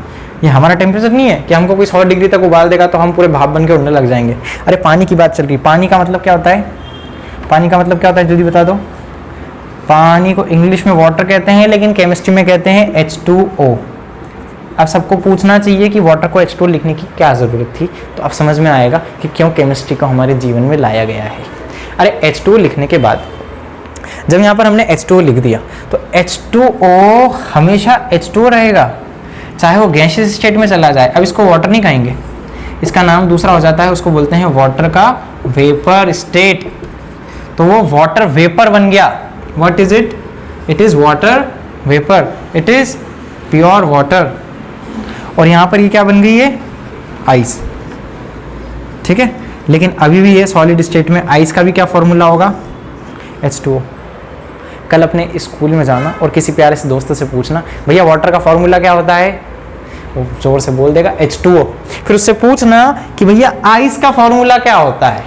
ये हमारा टेम्परेचर नहीं है कि हमको कोई 100 डिग्री तक उबाल देगा तो हम पूरे भाप बन के उड़ने लग जाएंगे। अरे पानी की बात चल रही, पानी का मतलब क्या होता है? पानी का मतलब क्या होता है जल्दी बता दो। पानी को इंग्लिश में वाटर कहते हैं, लेकिन केमिस्ट्री में कहते हैं H2O। अब सबको पूछना चाहिए कि वाटर को H2O लिखने की क्या ज़रूरत थी, तो अब समझ में आएगा कि क्यों केमिस्ट्री को हमारे जीवन में लाया गया है। अरे H2O लिखने के बाद जब यहाँ पर हमने H2O लिख दिया तो H2O हमेशा H2O रहेगा, चाहे वो गैसियस स्टेट में चला जाए। अब इसको वाटर नहीं कहेंगे, इसका नाम दूसरा हो जाता है, उसको बोलते हैं वाटर का वेपर स्टेट। तो वो वाटर वेपर बन गया। What is it? It is water vapour, it is pure water. और यहाँ पर ये क्या बन गई है? आइस। ठीक है, लेकिन अभी भी ये सॉलिड स्टेट में। आइस का भी क्या फॉर्मूला होगा? H2O। कल अपने स्कूल में जाना और किसी प्यारे से दोस्त से पूछना, भैया वाटर का फॉर्मूला क्या होता है? वो जोर से बोल देगा H2O। फिर उससे पूछना कि भैया आइस का फॉर्मूला क्या होता है।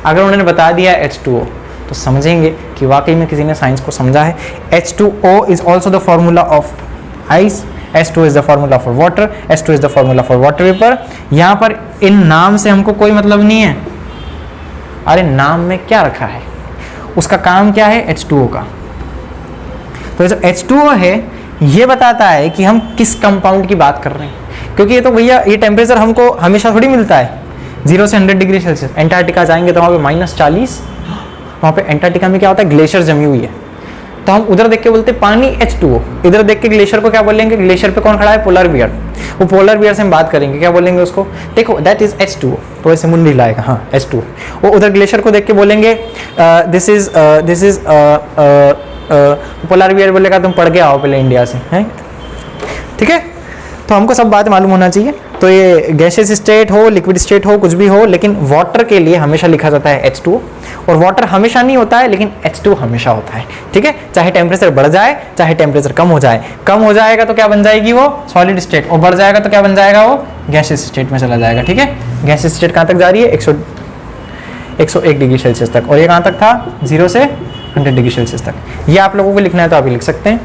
अगर उन्होंने बता दिया H2O तो समझेंगे कि वाकई में किसी ने साइंस को समझा है। H2O is also the formula of ice, H2O is the formula for water, H2O is the formula for water vapour. यहाँ पर इन नाम से हमको कोई मतलब नहीं है। अरे नाम में क्या रखा है, उसका काम क्या है? H2O का। तो जो H2O है ये बताता है कि हम किस कंपाउंड की बात कर रहे हैं, क्योंकि ये तो भैया ये टेम्परेचर हमको हमेशा थोड़ी मिलता है। 0 से 100 डिग्री सेल्सियस। एंटार्क्टिका जाएंगे तो वहाँ पे -40, वहाँ पे एंटार्क्टिका में क्या होता है? ग्लेशियर जमी हुई है। तो हम उधर देख के बोलते हैं पानी H2O, इधर देख के ग्लेशियर को क्या बोलेंगे? ग्लेशियर पे कौन खड़ा है? Polar bear. वो पोलर बियर से हम बात करेंगे, क्या बोलेंगे उसको? देखो दैट इज H2O, तो ऐसे मुंह नहीं लाएगा, हाँ H2O। वो उधर ग्लेशियर को देख के बोलेंगे दिस इज पोलर बियर, बोलेगा तुम पढ़ के आओ पहले इंडिया से, हैं? ठीक है, तो हमको सब बात मालूम होना चाहिए। तो ये गैसियस स्टेट हो, लिक्विड स्टेट हो, कुछ भी हो, लेकिन वाटर के लिए हमेशा लिखा जाता है H2O। और वाटर हमेशा नहीं होता है, लेकिन H2O हमेशा होता है। ठीक है, चाहे टेम्परेचर बढ़ जाए चाहे टेम्परेचर कम हो जाए। कम हो जाएगा तो क्या बन जाएगी? वो सॉलिड स्टेट। और बढ़ जाएगा तो क्या बन जाएगा? वो गैसियस स्टेट में चला जाएगा। ठीक है, गैसियस स्टेट कहाँ तक जा रही है? 101 डिग्री सेल्सियस तक। और ये कहाँ तक था? 0 से 100 डिग्री सेल्सियस तक। ये आप लोगों को लिखना है तो आप ही लिख सकते हैं।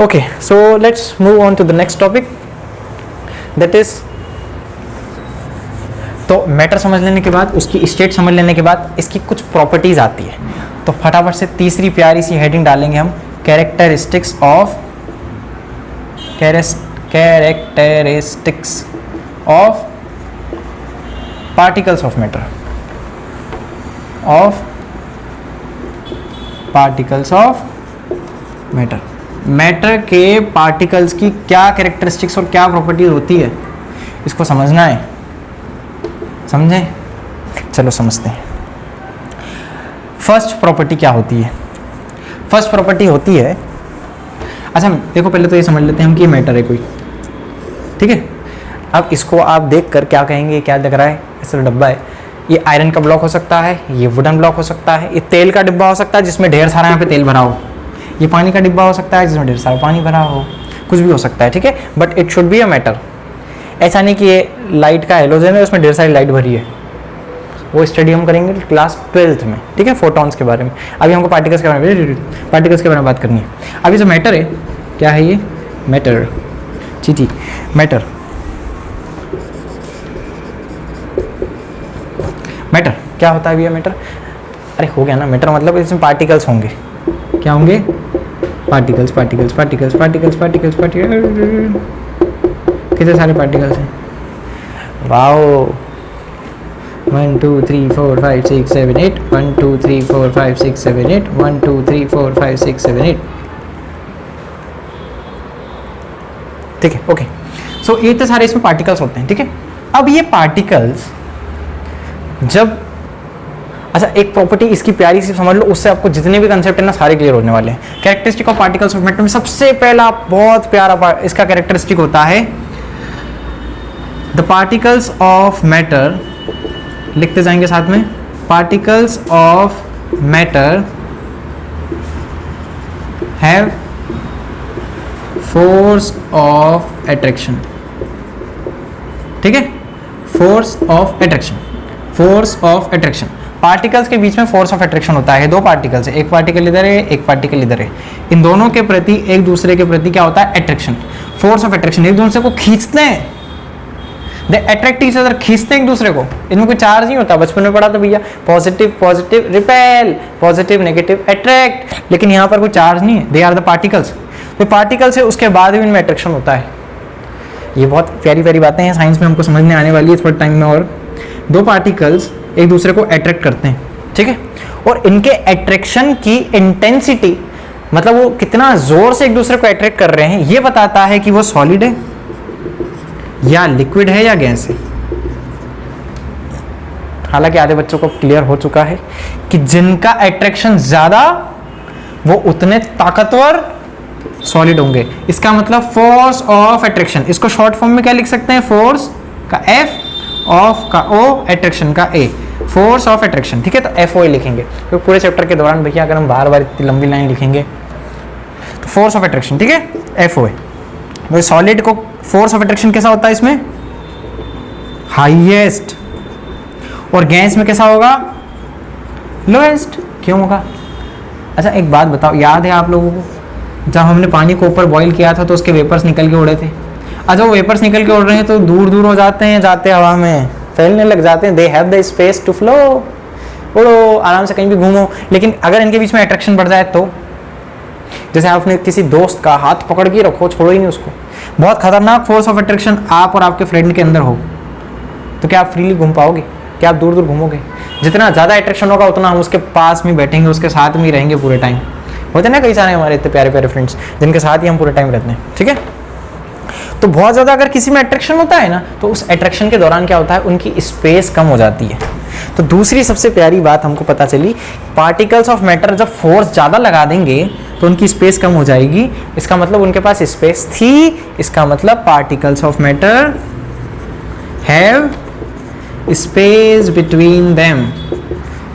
Okay, so let's move on to the next topic, that is, तो मैटर समझ लेने के बाद, उसकी स्टेट समझ लेने के बाद इसकी कुछ प्रॉपर्टीज आती है। तो फटाफट से तीसरी प्यारी सी हेडिंग डालेंगे हम, characteristics of particles of matter, matter के पार्टिकल्स की क्या कैरेक्टरिस्टिक्स और क्या प्रॉपर्टीज होती है, इसको समझना है। समझे? चलो समझते हैं। फर्स्ट प्रॉपर्टी क्या होती है? फर्स्ट प्रॉपर्टी होती है, अच्छा देखो पहले तो ये समझ लेते हैं हम कि ये मैटर है कोई। ठीक है, अब इसको आप देख कर क्या कहेंगे? क्या दिख रहा है? ऐसा डब्बा है, ये आयरन का ब्लॉक हो सकता है, ये वुडन ब्लॉक हो सकता है, ये तेल का डिब्बा हो सकता है जिसमें ढेर सारा यहाँ पे तेल भरा हो, ये पानी का डिब्बा हो सकता है जिसमें ढेर सारा पानी भरा हो, कुछ भी हो सकता है। ठीक है, but it should be a matter. ऐसा नहीं कि ये लाइट का हेलोजन है उसमें ढेर सारी लाइट भरी है, वो स्टडी हम करेंगे क्लास 12th में। ठीक है, फोटॉन्स के बारे में। अभी हमको पार्टिकल्स के बारे में बात करनी है। अभी जो मैटर है, क्या है ये? मैटर, चीटी, मैटर क्या होता है भैया? मैटर, अरे हो गया ना, मैटर मतलब इसमें पार्टिकल्स होंगे। क्या होंगे? पार्टिकल्स। कितने सारे पार्टिकल्स हैं? वाओ, 1 2 3 4 5 6 7 8, 1 2 3 4 5 6 7 8, 1 2 3 4 5 6 7 8। ठीक है, ओके। सो ये तो सारे इसमें पार्टिकल्स होते हैं। ठीक है, अब ये पार्टिकल्स जब, अच्छा एक प्रॉपर्टी इसकी प्यारी सी समझ लो, उससे आपको जितने भी कंसेप्ट है ना सारे क्लियर होने वाले हैं। Characteristic of particles of matter में सबसे पहला बहुत प्यारा इसका कैरेक्टरिस्टिक होता है, द पार्टिकल्स ऑफ मैटर, लिखते जाएंगे साथ में, particles of matter have force of attraction. ठीक है, फोर्स ऑफ अट्रैक्शन। पार्टिकल्स के बीच में फोर्स ऑफ अट्रैक्शन होता है। दो पार्टिकल्स है, एक पार्टिकल इधर है, एक पार्टिकल इधर है। इन दोनों के प्रति, एक दूसरे के प्रति क्या होता है? अट्रैक्शन। फोर्स ऑफ अट्रैक्शन, एक दूसरे को खींचते हैं, दे अट्रैक्ट ईच अदर, खींचते हैं एक दूसरे को, इनमें कोई चार्ज नहीं होता। बचपन में पढ़ा था भैया, positive positive repel, positive negative attract, लेकिन यहाँ पर कोई चार्ज नहीं है, दे आर द पार्टिकल्स। तो पार्टिकल्स है, उसके बाद भी इनमें अट्रैक्शन होता है। ये बहुत प्यारी प्यारी बातें हैं, साइंस में हमको समझने आने वाली है थोड़े टाइम में। और दो पार्टिकल्स एक दूसरे को अट्रैक्ट करते हैं, ठीक है, और इनके अट्रैक्शन की इंटेंसिटी, मतलब वो कितना जोर से एक दूसरे को अट्रैक्ट कर रहे हैं, ये बताता है कि वो सॉलिड है या लिक्विड है या गैस है। हालांकि आधे बच्चों को क्लियर हो चुका है कि जिनका अट्रैक्शन ज्यादा वो उतने ताकतवर सॉलिड होंगे। इसका मतलब फोर्स ऑफ अट्रैक्शन, इसको शॉर्ट फॉर्म में क्या लिख सकते हैं, फोर्स का F, ऑफ का O, अट्रैक्शन का A, फोर्स ऑफ अट्रैक्शन, ठीक है। तो FOA लिखेंगे, तो पूरे चैप्टर के दौरान भैया अगर हम बार बार इतनी लंबी लाइन लिखेंगे तो फोर्स ऑफ अट्रैक्शन, ठीक है, FOA। तो सॉलिड को फोर्स ऑफ अट्रैक्शन कैसा होता है इसमें, हाईएस्ट, और गैस में कैसा होगा, लोएस्ट। क्यों होगा? अच्छा एक बात बताओ, याद है आप लोगों को जब हमने पानी को ऊपर बॉईल किया था तो उसके वेपर्स निकल के उड़े थे। अच्छा वो वेपर्स निकल के उड़ रहे हैं तो दूर दूर हो जाते हैं, जाते हवा में फैलने लग जाते हैं, they have the space to flow, उड़ो आराम से कहीं भी घूमो। लेकिन अगर इनके बीच में अट्रैक्शन बढ़ जाए तो, जैसे आपने किसी दोस्त का हाथ पकड़ के रखो, छोड़ो ही नहीं उसको, बहुत खतरनाक फोर्स ऑफ अट्रैक्शन आप और आपके फ्रेंड के अंदर हो, तो क्या आप फ्रीली घूम पाओगे? क्या आप दूर दूर घूमोगे? जितना ज़्यादा अट्रैक्शन होगा उतना हम उसके पास में बैठेंगे, उसके साथ में रहेंगे पूरे टाइम। होते ना कई सारे हमारे इतने प्यारे प्यारे फ्रेंड्स जिनके साथ ही हम पूरे टाइम रहते हैं, ठीक है। तो बहुत ज़्यादा अगर किसी में अट्रैक्शन होता है ना, तो उस अट्रैक्शन के दौरान क्या होता है, उनकी स्पेस कम हो जाती है। तो दूसरी सबसे प्यारी बात हमको पता चली, पार्टिकल्स ऑफ मैटर जब फोर्स ज़्यादा लगा देंगे तो उनकी स्पेस कम हो जाएगी। इसका मतलब उनके पास स्पेस थी, इसका मतलब particles of matter have space between them,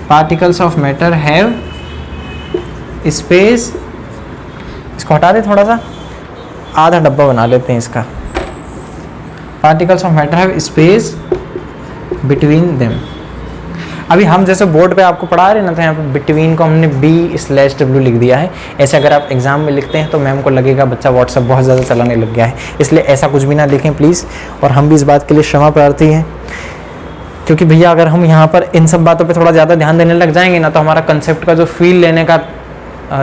particles of matter have space. इसको हटा दे थोड़ा सा, आधा डब्बा बना लेते हैं इसका। Particles of matter have space between them. अभी हम जैसे बोर्ड पे आपको पढ़ा रहे ना, तो यहाँ पे बिटवीन को हमने B/W लिख दिया है। ऐसे अगर आप एग्जाम में लिखते हैं तो मैम को लगेगा बच्चा व्हाट्सएप बहुत ज़्यादा चलाने लग गया है, इसलिए ऐसा कुछ भी ना लिखें प्लीज़। और हम भी इस बात के लिए क्षमा प्रार्थी हैं, क्योंकि भैया अगर हम यहाँ पर इन सब बातों पे थोड़ा ज़्यादा ध्यान देने लग जाएंगे ना, तो हमारा कंसेप्ट का जो फील लेने का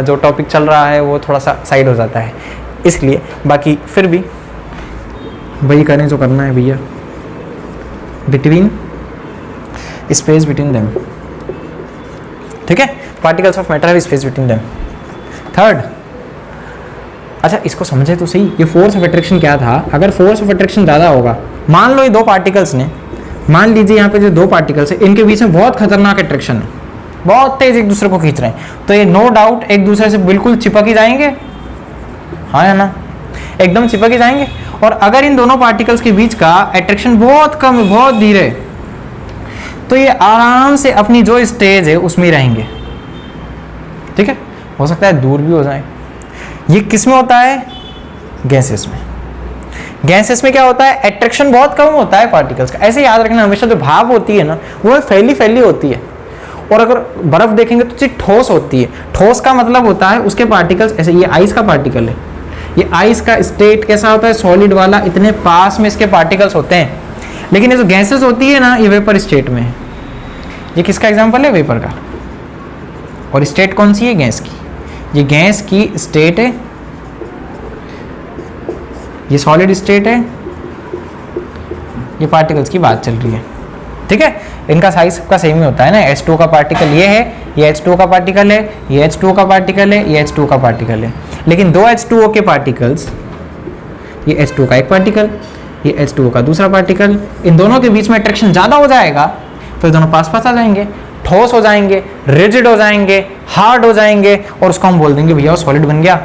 जो टॉपिक चल रहा है वो थोड़ा सा साइड हो जाता है। इसलिए बाकी फिर भी वही करें जो करना है भैया, बिटवीन, स्पेस बिटवीन देम, ठीक है। Particles of matter have space between them. Third, अच्छा इसको समझे तो सही, ये फोर्स ऑफ अट्रैक्शन क्या था। अगर फोर्स ऑफ अट्रैक्शन ज़्यादा होगा, मान लो ये दो पार्टिकल्स ने, मान लीजिए यहाँ पे जो दो पार्टिकल्स है इनके बीच में बहुत खतरनाक अट्रैक्शन है, बहुत तेज एक दूसरे को खींच रहे हैं, तो ये नो डाउट एक दूसरे से बिल्कुल चिपक ही जाएंगे, हाँ या ना, एकदम चिपक ही जाएंगे। और अगर इन दोनों पार्टिकल्स के बीच का अट्रैक्शन बहुत कम है, बहुत धीरे, तो ये आराम से अपनी जो स्टेज है उसमें ही रहेंगे, ठीक है। हो सकता है दूर भी हो जाए। ये किस में होता है, गैसेस में। गैसेस में क्या होता है, अट्रैक्शन बहुत कम होता है पार्टिकल्स का। ऐसे याद रखना, हमेशा जो भाप होती है ना वो फैली फैली होती है, और अगर बर्फ देखेंगे तो सिर्फ ठोस होती है। ठोस का मतलब होता है उसके पार्टिकल्स, ऐसे ये आइस का पार्टिकल है, ये आइस का स्टेट कैसा होता है, सॉलिड वाला, इतने पास में इसके पार्टिकल्स होते हैं। लेकिन ये जो गैसेस होती है ना, ये वेपर स्टेट में है। ये किसका एग्जांपल है, वेपर का। और स्टेट कौन सी है, गैस की। ये गैस की स्टेट है, ये सॉलिड स्टेट है, ये पार्टिकल्स की बात चल रही है, ठीक है। इनका साइज सबका सेम ही होता है ना। H2O का पार्टिकल ये है, ये H2O का पार्टिकल है, ये H2O का पार्टिकल है, ये H2O का पार्टिकल है। लेकिन दो H2O के पार्टिकल्स, ये H2O का एक पार्टिकल, ये H2O का दूसरा पार्टिकल, इन दोनों के बीच में अट्रैक्शन ज़्यादा हो जाएगा तो ये दोनों पास पास आ जाएंगे, ठोस हो जाएंगे, रिजिड हो जाएंगे, हार्ड हो जाएंगे, और उसको हम बोल देंगे भैया वो सॉलिड बन गया।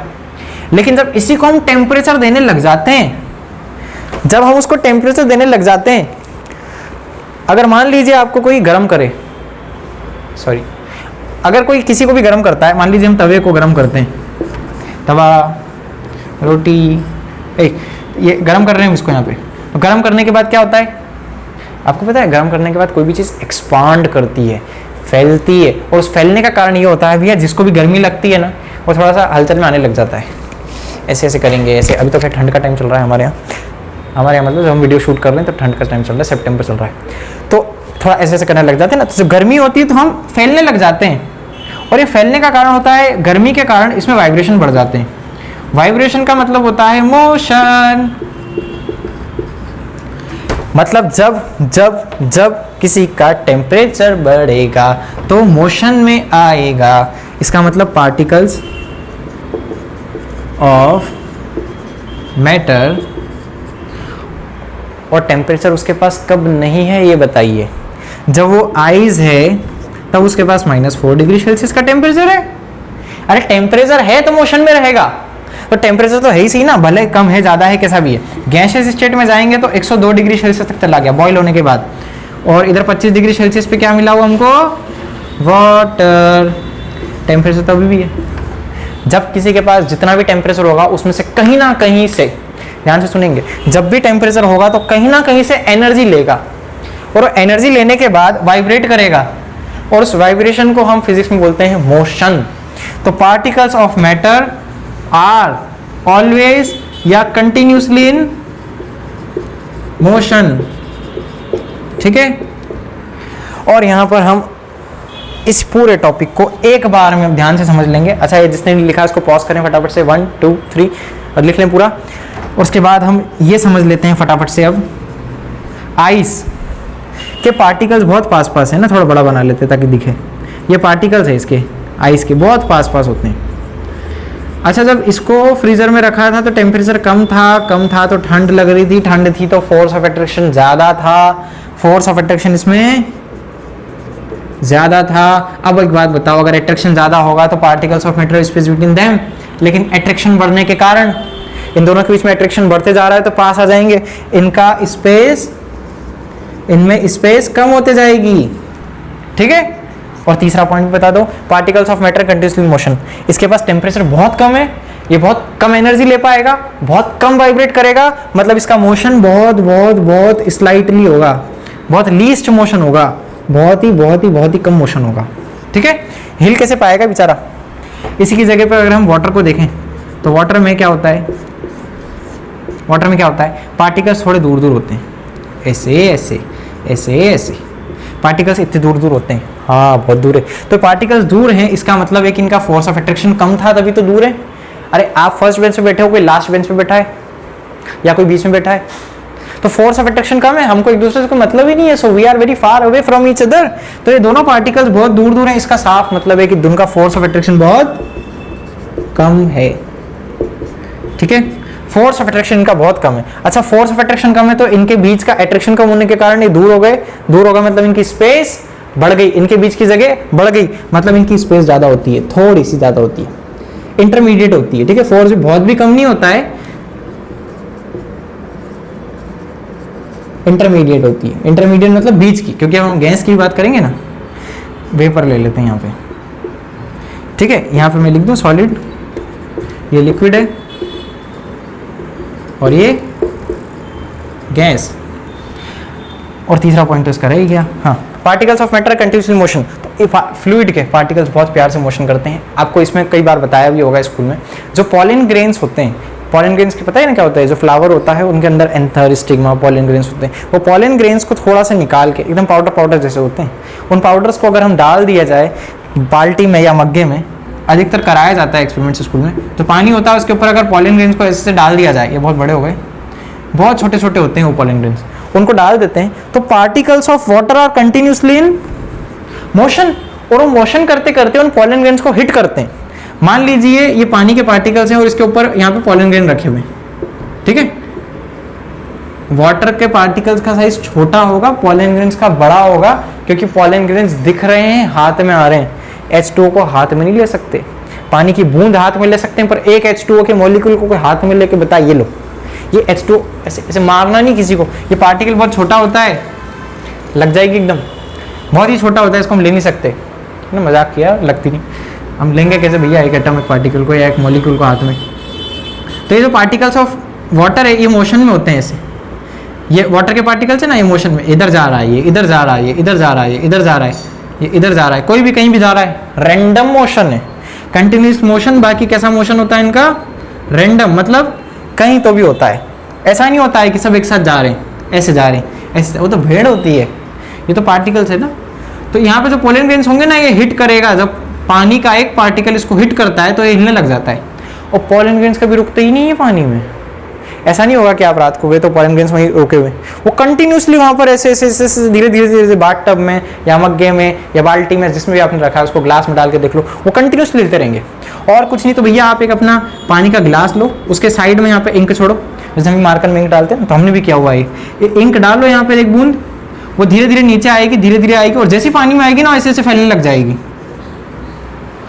लेकिन जब इसी को हम टेम्परेचर देने लग जाते हैं, जब हम उसको टेम्परेचर देने लग जाते हैं, अगर मान लीजिए आपको कोई गर्म करे, सॉरी, अगर कोई किसी को भी गर्म करता है, मान लीजिए हम तवे को गर्म करते हैं, तवा, रोटी, ये गर्म कर रहे हैं इसको यहाँ पे, तो गर्म करने के बाद क्या होता है आपको पता है, गर्म करने के बाद कोई भी चीज़ एक्सपांड करती है, फैलती है, और उस फैलने का कारण ये होता है भैया जिसको भी गर्मी लगती है ना वो थोड़ा सा हलचल में आने लग जाता है। ऐसे ऐसे करेंगे ऐसे। अभी तो खैर ठंड का टाइम चल रहा है हमारे यहाँ मतलब जब हम वीडियो शूट कर रहे हैं तो ठंड का टाइम चल रहा है, सितंबर चल रहा है, तो थोड़ा ऐसे ऐसे करने लग जाते हैं ना। तो जब गर्मी होती है तो हम फैलने लग जाते हैं, और ये फैलने का कारण होता है गर्मी के कारण इसमें वाइब्रेशन बढ़ जाते हैं। वाइब्रेशन का मतलब होता है मोशन। मतलब जब जब जब किसी का टेम्परेचर बढ़ेगा तो मोशन में आएगा। इसका मतलब पार्टिकल्स ऑफ मैटर, और टेम्परेचर उसके पास कब नहीं है ये बताइए। जब वो आइज है तब उसके पास -4 डिग्री सेल्सियस का टेम्परेचर है। अरे टेम्परेचर है तो मोशन में रहेगा, तो टेम्परेचर तो है ही सही ना, भले कम है ज़्यादा है कैसा भी है। गैसियस स्टेट में जाएंगे तो 102 डिग्री सेल्सियस तक चला गया बॉयल होने के बाद, और इधर 25 डिग्री सेल्सियस पे क्या मिला हुआ हमको, वाटर। टेम्परेचर तो अभी भी है। जब किसी के पास जितना भी टेम्परेचर होगा उसमें से कहीं ना कहीं से, ध्यान से सुनेंगे, जब भी टेम्परेचर होगा तो कहीं ना कहीं से एनर्जी लेगा, और एनर्जी लेने के बाद वाइब्रेट करेगा, और उस वाइब्रेशन को हम फिजिक्स में बोलते हैं मोशन। तो particles of matter are always या कंटिन्यूसली इन मोशन, ठीक है। और यहां पर हम इस पूरे टॉपिक को एक बार में ध्यान से समझ लेंगे। अच्छा, ये जिसने लिखा है उसको पॉज करें फटाफट से, 1 2 3 और लिख लें पूरा। उसके बाद हम ये समझ लेते हैं फटाफट से। अब आइस के पार्टिकल्स बहुत पास पास है ना, थोड़ा बड़ा बना लेते हैं ताकि दिखे। ये पार्टिकल्स है इसके, आइस के बहुत पास पास होते हैं। अच्छा, जब इसको फ्रीजर में रखा था तो टेम्परेचर कम था तो ठंड लग रही थी, ठंड थी तो फोर्स ऑफ अट्रैक्शन ज़्यादा था, फोर्स ऑफ अट्रैक्शन इसमें ज़्यादा था। अब एक बात बताओ, अगर अट्रैक्शन ज़्यादा होगा तो particles of matter space between them, लेकिन अट्रैक्शन बढ़ने के कारण इन दोनों के बीच में अट्रैक्शन बढ़ते जा रहा है तो पास आ जाएंगे, इनका स्पेस, इनमें स्पेस कम होते जाएगी, ठीक है। और तीसरा पॉइंट बता दो, particles of matter continuously motion. इसके पास टेम्परेचर बहुत कम है, ये बहुत कम एनर्जी ले पाएगा, बहुत कम वाइब्रेट करेगा, मतलब इसका मोशन बहुत बहुत बहुत स्लाइटली होगा, बहुत लीस्ट मोशन होगा, बहुत ही कम मोशन होगा, ठीक है। हिल कैसे पाएगा बेचारा। इसी की जगह पर अगर हम वाटर को देखें तो वाटर में क्या होता है, वाटर में क्या होता है, पार्टिकल्स थोड़े दूर दूर होते हैं, ऐसे ऐसे ऐसे ऐसे पार्टिकल्स इतने दूर दूर होते हैं, हाँ बहुत दूर है। तो पार्टिकल्स दूर हैं, इसका मतलब है कि इनका फोर्स ऑफ अट्रैक्शन कम था तभी तो दूर है। अरे आप फर्स्ट बेंच पे बैठे हो, कोई लास्ट बेंच पे बैठा है, या कोई बीच में बैठा है, तो फोर्स ऑफ अट्रैक्शन कम है, हमको एक दूसरे से कोई मतलब ही नहीं है, so we are very far away from each other. तो ये दोनों पार्टिकल्स बहुत दूर दूर हैं, इसका साफ मतलब है कि उनका फोर्स ऑफ अट्रैक्शन बहुत कम है, ठीक है। फोर्स ऑफ अट्रैक्शन इनका बहुत कम है। अच्छा, फोर्स ऑफ अट्रैक्शन कम है तो इनके बीच का अट्रैक्शन कम होने के कारण ये दूर हो गए, दूर हो गए मतलब इनकी स्पेस बढ़ गई, इनके बीच की जगह बढ़ गई, मतलब इनकी स्पेस ज्यादा होती है, थोड़ी सी ज्यादा होती है, इंटरमीडिएट होती है, ठीक है। फोर्स भी बहुत भी कम नहीं होता है, इंटरमीडिएट होती है। इंटरमीडिएट मतलब बीच की, क्योंकि हम गैस की बात करेंगे ना, वेपर ले लेते हैं यहाँ पे, ठीक है। यहाँ पे मैं लिख दूं सॉलिड, ये लिक्विड है और ये गैस। और तीसरा पॉइंट तो इसका रह गया, हाँ, particles of matter continuously motion. तो फ्लूइड के पार्टिकल्स बहुत प्यार से मोशन करते हैं, आपको इसमें कई बार बताया भी होगा स्कूल में। जो पॉलिन ग्रेन्स होते हैं, पॉलिन ग्रेन्स की पता है ना क्या होता है, जो फ्लावर होता है उनके अंदर एंथर, स्टिग्मा, पॉलिन ग्रेन्स होते हैं। वो पॉलिन ग्रेन्स को थोड़ा सा निकाल के, एकदम पाउडर पाउडर जैसे होते हैं, उन पाउडर्स को अगर हम डाल दिया जाए बाल्टी में या मग्गे में, अधिकतर कराया जाता है एक्सपेरिमेंट्स स्कूल में, तो पानी होता है उसके ऊपर अगर पॉलिन ग्रेन्स को ऐसे डाल दिया जाए, ये बहुत बड़े हो गए, बहुत छोटे छोटे होते हैं वो पॉलिन ग्रेन्स, उनको डाल देते हैं तो particles of water are continuously in motion, और वो मोशन करते करते उन पॉलिन ग्रेन्स को हिट करते हैं। मान लीजिए ये पानी के पार्टिकल्स हैं और इसके ऊपर यहाँ पे पॉलिन ग्रेन रखे हुए, ठीक है। वाटर के पार्टिकल्स का साइज छोटा होगा, पॉलिन ग्रेन्स का बड़ा होगा, क्योंकि पॉलिन ग्रेन्स दिख रहे हैं, हाथ में आ रहे हैं। H2O को हाथ में नहीं ले सकते, पानी की बूंद हाथ में ले सकते हैं, पर एक H2O के मॉलिक्यूल को कोई हाथ में लेके बता ये लो, ये H2O ऐसे ऐसे मारना नहीं किसी को। ये पार्टिकल बहुत छोटा होता है, लग जाएगी एकदम, बहुत ही छोटा होता है, इसको हम ले नहीं सकते ना, मजाक किया, लगती नहीं, हम लेंगे कैसे भैया एक एटॉमिक पार्टिकल को या एक मॉलिक्यूल को हाथ में। तो ये जो पार्टिकल्स ऑफ वाटर है ये मोशन में होते हैं ऐसे, ये वाटर के पार्टिकल्स है ना, ये मोशन में इधर जा रहा है, ये इधर जा रहा है, ये इधर जा रहा है, ये इधर जा रहा है, ये इधर जा रहा है, कोई भी कहीं भी जा रहा है, रैंडम मोशन है, कंटिन्यूस मोशन। बाकी कैसा मोशन होता है इनका, रैंडम मतलब कहीं तो भी होता है, ऐसा नहीं होता है कि सब एक साथ जा रहे हैं, ऐसे जा रहे हैं, ऐसे, वो तो भीड़ होती है, ये तो पार्टिकल्स है ना। तो यहाँ पे जो पोलन ग्रेन्स होंगे ना, ये हिट करेगा, जब पानी का एक पार्टिकल इसको हिट करता है तो ये हिलने लग जाता है, और पोलन ग्रेन्स कभी रुकते ही नहीं है पानी में। ऐसा नहीं होगा कि आप रात को गए तो पोलन ग्रेन्स वहीं रोके हुए, वो कंटिन्यूसली वहाँ पर ऐसे ऐसे ऐसे धीरे धीरे धीरे बाथ टब में या मग्गे में या बाल्टी में जिसमें भी आपने रखा है उसको ग्लास में डाल के देख लो, वो कंटिन्यूसली हिलते रहेंगे। और कुछ नहीं तो भैया आप एक अपना पानी का गिलास लो, उसके साइड में यहाँ पे इंक छोड़ो, जैसे हम मार्कर में इंक डालते हैं, तो हमने भी किया हुआ है, ये इंक डालो यहाँ पर एक बूंद, वो धीरे धीरे नीचे आएगी, धीरे धीरे आएगी, और जैसे पानी में आएगी ना ऐसे ऐसे फैलने लग जाएगी।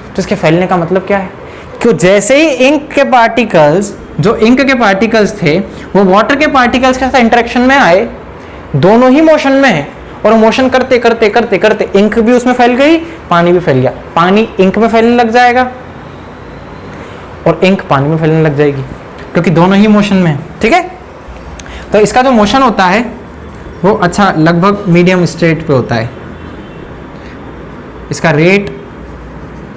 तो इसके फैलने का मतलब क्या है, कि जैसे ही इंक के पार्टिकल्स, जो इंक के पार्टिकल्स थे वो वाटर के पार्टिकल्स के साथ इंटरेक्शन में आए, दोनों ही मोशन में है, और मोशन करते करते करते करते इंक भी उसमें फैल गई, पानी भी फैल गया, पानी इंक में फैलने लग जाएगा और इंक पानी में फैलने लग जाएगी, क्योंकि दोनों ही मोशन में है। ठीक है, तो इसका जो मोशन होता है वो अच्छा लगभग मीडियम स्टेट पे होता है, इसका रेट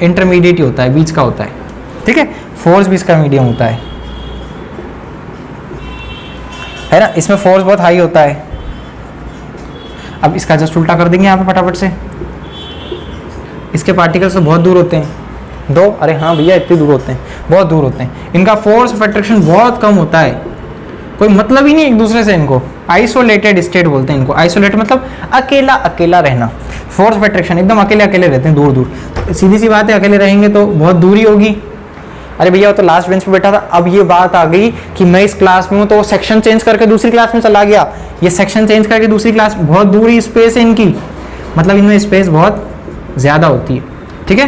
इंटरमीडिएट ही होता है, बीच का होता है। ठीक है, फोर्स भी इसका मीडियम होता है ना, इसमें फोर्स बहुत हाई होता है। अब इसका जस्ट उल्टा कर देंगे यहाँ पे फटाफट से, इसके पार्टिकल्स तो बहुत दूर होते हैं, दो, अरे हाँ भैया इतनी दूर होते हैं, बहुत दूर होते हैं, इनका फोर्स ऑफ अट्रैक्शन बहुत कम होता है, कोई मतलब ही नहीं एक दूसरे से, इनको आइसोलेटेड स्टेट बोलते हैं, इनको आइसोलेटेड मतलब अकेला अकेला रहना, फोर्स ऑफ अट्रैक्शन एकदम अकेले अकेले रहते हैं, दूर दूर। तो सीधी सी बात है, अकेले रहेंगे तो बहुत दूरी होगी। अरे भैया वो तो लास्ट बेंच पे बैठा था, अब ये बात आ गई कि मैं इस क्लास में हूँ तो वो सेक्शन चेंज करके दूसरी क्लास में चला गया, ये सेक्शन चेंज करके दूसरी क्लास, बहुत दूरी स्पेस है इनकी, मतलब इनमें स्पेस बहुत ज़्यादा होती है। ठीक है,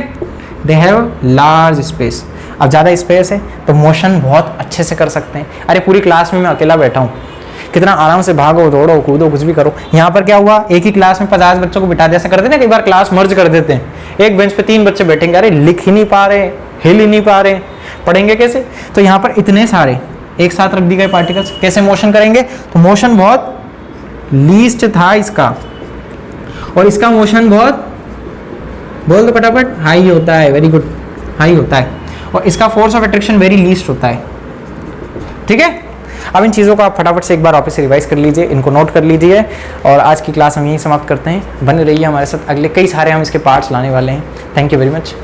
दे हैव लार्ज स्पेस। अब ज़्यादा स्पेस है तो मोशन बहुत अच्छे से कर सकते हैं। अरे पूरी क्लास में मैं अकेला बैठा हूँ, कितना आराम से भागो दौड़ो कूदो कुछ भी करो। यहाँ पर क्या हुआ, एक ही क्लास में 50 बच्चों को बिठा, जैसा करते ना कई बार क्लास मर्ज कर देते हैं, एक बेंच पे 3 बच्चे बैठेंगे, अरे लिख ही नहीं पा रहे, हिल ही नहीं पा रहे, पढ़ेंगे कैसे। तो यहाँ पर इतने सारे एक साथ रख दी गए पार्टिकल्स, कैसे मोशन करेंगे, तो मोशन बहुत लीस्ट था इसका, और इसका मोशन बहुत, बोल दो फटाफट, हाई होता है, वेरी गुड, हाई होता है, और इसका force of attraction very least होता है। ठीक है, अब इन चीज़ों को आप फटाफट से एक बार वापस से रिवाइज कर लीजिए, इनको नोट कर लीजिए, और आज की क्लास हम यहीं समाप्त करते हैं। बने रहिए हमारे साथ, अगले कई सारे हम इसके पार्ट्स लाने वाले हैं। Thank you very much.